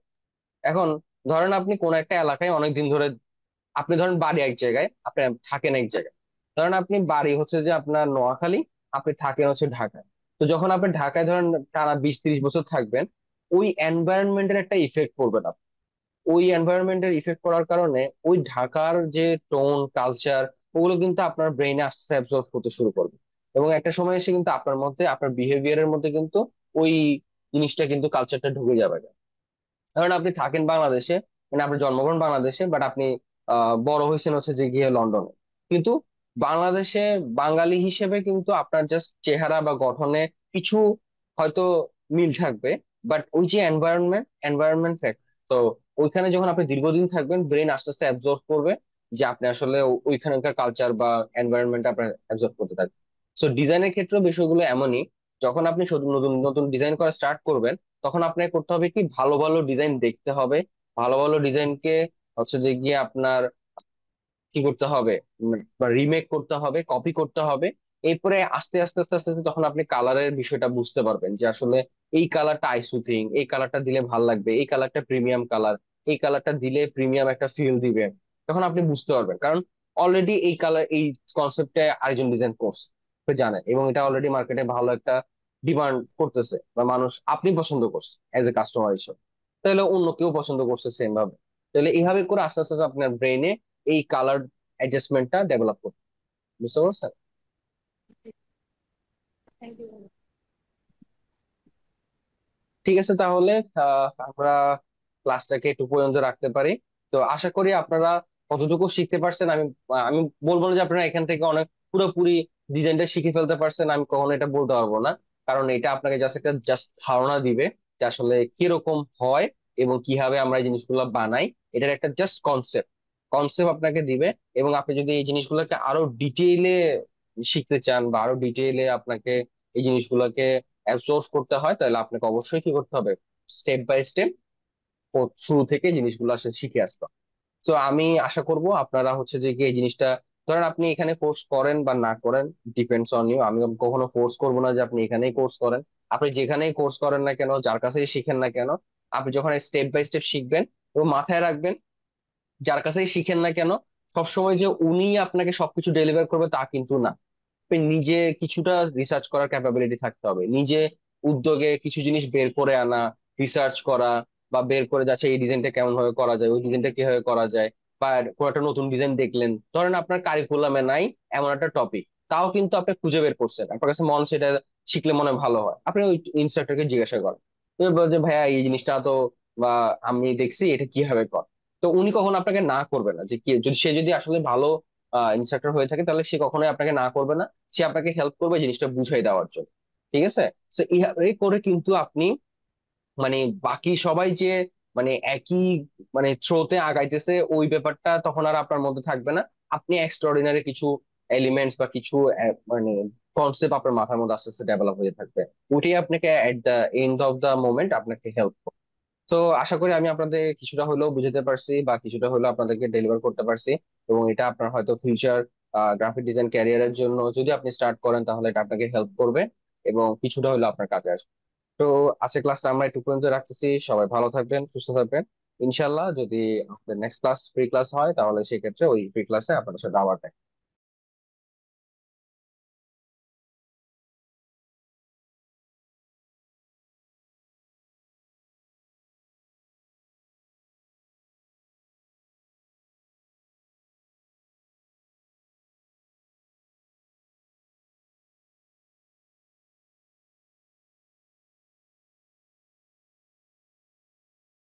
এখন ধরেন আপনি কোন একটা এলাকায় অনেকদিন ধরে, আপনি ধরেন বাড়ি এক জায়গায়, আপনি থাকেন এক জায়গায়। ধরেন আপনি বাড়ি হচ্ছে যে আপনার নোয়াখালী, আপনি থাকেন হচ্ছে ঢাকায়। তো যখন আপনি ঢাকায় ধরেন টানা 20-30 বছর থাকবেন, ওই এনভায়রনমেন্টের একটা ইফেক্ট পড়বে না। ওই এনভায়রনমেন্টের ইফেক্ট করার কারণে ওই ঢাকার যে টোন কালচার, ওগুলো কিন্তু আপনার ব্রেইনে আস্তে আস্তে অ্যাবজর্ব হতে শুরু করবে। এবং একটা সময় এসে কিন্তু আপনার মধ্যে, আপনার বিহেভিয়ারের মধ্যে কিন্তু ওই জিনিসটা কিন্তু কালচারটা ঢুকে যাবে। ধরেন আপনি থাকেন বাংলাদেশে, মানে আপনার জন্মগ্রহণ বাংলাদেশে, বাট আপনি বড় হয়েছেন হচ্ছে যে গিয়ে লন্ডনে। কিন্তু বাংলাদেশে বাঙালি হিসেবে কিন্তু আপনার জাস্ট চেহারা বা গঠনে কিছু হয়তো মিল থাকবে, বাট ওই যে এনভায়রনমেন্ট, এনভায়রনমেন্ট ফ্যাক্ট। তো ওইখানে যখন আপনি দীর্ঘদিন থাকবেন, ব্রেন আস্তে আস্তে অ্যাবজর্ব করবে যে আপনি আসলে ওইখানকার কালচার বা এনভায়রনমেন্ট আপনার অ্যাবজর্ব করতে থাকবে। সো ডিজাইনের ক্ষেত্রে বিষয়গুলো এমনই, যখন আপনি শুধু নতুন নতুন ডিজাইন করা স্টার্ট করবেন, তখন আপনাকে করতে হবে কি, ভালো ভালো ডিজাইন দেখতে হবে। ভালো ভালো ডিজাইনকে হচ্ছে যে গিয়ে আপনার কি করতে হবে, বা রিমেক করতে হবে, কপি করতে হবে। এরপরে আস্তে আস্তে আস্তে আস্তে আস্তে তখন আপনি কালারের বিষয়টা বুঝতে পারবেন যে আসলে এই কালারটা আইসুথিং, এই কালারটা দিলে ভাল লাগবে, এই কালারটা প্রিমিয়াম কালার, এই কালারটা দিলে প্রিমিয়াম একটা ফিল দিবে। তখন আপনি বুঝতে পারবেন, কারণ অলরেডি এই কালার, এই কনসেপ্টে আরেকজন ডিজাইন করছে, আপনি জানেন, এবং এটা অলরেডি মার্কেটে ভালো একটা ডিমান্ড করতেছে, বা মানুষ, আপনি পছন্দ করছে এজ এ কাস্টমার হিসেবে, তাহলে অন্য কেউ পছন্দ করছে সেম ভাবে। তাহলে এইভাবে করে আস্তে আস্তে আস্তে আপনার ব্রেনে এই কালার অ্যাডজাস্টমেন্টটা ডেভেলপ করতে, বুঝতে পারছেন? ঠিক আছে, তাহলে আমরা ক্লাসটাকে একটু পর্যন্ত রাখতে পারি। তো আশা করি আপনারা কতটুকু শিখতে পারছেন। আমি বলবো না যে আপনারা এখান থেকে অনেক পুরোপুরি ডিজাইনটা শিখে ফেলতে পারছেন, আমি কখনো এটা বলতে পারবো না। কারণ এটা আপনাকে জাস্ট একটা জাস্ট ধারণা দিবে যে আসলে কিরকম হয় এবং কিভাবে আমরা এই জিনিসগুলো বানাই। এটার একটা জাস্ট কনসেপ্ট, কনসেপ্ট আপনাকে দিবে। এবং আপনি যদি এই জিনিসগুলোকে আরো ডিটেইলে শিখতে চান, বা আরো ডিটেইলে আপনাকে এই জিনিসগুলোকে অ্যাবজর্ব করতে হয়, তাহলে আপনাকে অবশ্যই কি করতে হবে, স্টেপ বাই স্টেপ শুরু থেকে জিনিসগুলো আসলে শিখে আসতে হবে। তো আমি আশা করব আপনারা হচ্ছে যে কি এই জিনিসটা, ধরেন আপনি এখানে কোর্স করেন বা না করেন, ডিপেন্ডস অন ইউ। আমি কখনো ফোর্স করবো না যে আপনি এখানেই কোর্স করেন। আপনি যেখানেই কোর্স করেন না কেন, যার কাছেই শিখেন না কেন, আপনি যখন স্টেপ বাই স্টেপ শিখবেন, এবং মাথায় রাখবেন, যার কাছেই শিখেন না কেন, সবসময় যে উনি আপনাকে সবকিছু ডেলিভার করবে তা কিন্তু না। আপনি নিজে কিছুটা রিসার্চ করার ক্যাপাবিলিটি থাকতে হবে, নিজে উদ্যোগে কিছু জিনিস বের করে আনা, রিসার্চ করা, বা বের করে যাচ্ছে এই ডিজাইনটা কেমন ভাবে করা যায়, ওই ডিজাইনটা কিভাবে করা যায়। বা কোনো একটা নতুন ডিজাইন দেখলেন, ধরেন আপনার কারিকুলামে নাই এমন একটা টপিক, তাও কিন্তু আপনি খুঁজে বের করছেন, আপনার কাছে মন সেটা শিখলে মনে হয় ভালো হয়, আপনি ওই ইনস্ট্রাক্টরকে জিজ্ঞাসা করেন। তুমি বল যে ভাইয়া এই জিনিসটা তো, বা আমি দেখছি এটা কিভাবে কর। তো উনি কখনো আপনাকে না করবে না, যে কি যদি সে যদি আসলে ভালো ইনস্ট্রাক্টর হয়ে থাকে, তাহলে সে কখনোই আপনাকে না করবে না। সে আপনাকে হেল্প করবে জিনিসটা বুঝাই দেওয়ার জন্য। ঠিক আছে? তো এইভাবে করে কিন্তু আপনি, মানে বাকি সবাই যে মানে একই মানে থ্রোতে আগাইতেছে, ওই ব্যাপারটা তখন আর আপনার মধ্যে থাকবে না। আপনি এক্সট্রাঅর্ডিনারি কিছু এলিমেন্টস বা কিছু মানে কনসেপ্ট আপনার মাথার মধ্যে আস্তে আস্তে ডেভেলপ হয়ে থাকবে। ওইটাই আপনাকে at the end of the moment আপনাকে হেল্প করবে। তো আশা করি আমি আপনাদের কিছুটা হলেও বুঝাতে পারছি বা কিছুটা হলেও আপনাদেরকে ডেলিভার করতে পারছি, এবং এটা আপনার হয়তো ফিউচার গ্রাফিক ডিজাইন ক্যারিয়ারের জন্য যদি আপনি স্টার্ট করেন তাহলে এটা আপনাকে হেল্প করবে এবং কিছুটা হলেও আপনার কাজে আসবে। তো আজকের ক্লাসটা আমরা একটু পর্যন্ত রাখতেছি। সবাই ভালো থাকবেন, সুস্থ থাকবেন। ইনশাল্লাহ যদি আপনাদের নেক্সট ক্লাস ফ্রি ক্লাস হয় তাহলে সেক্ষেত্রে ওই ফ্রি ক্লাসে আপনাদের সাথে আবার দেখা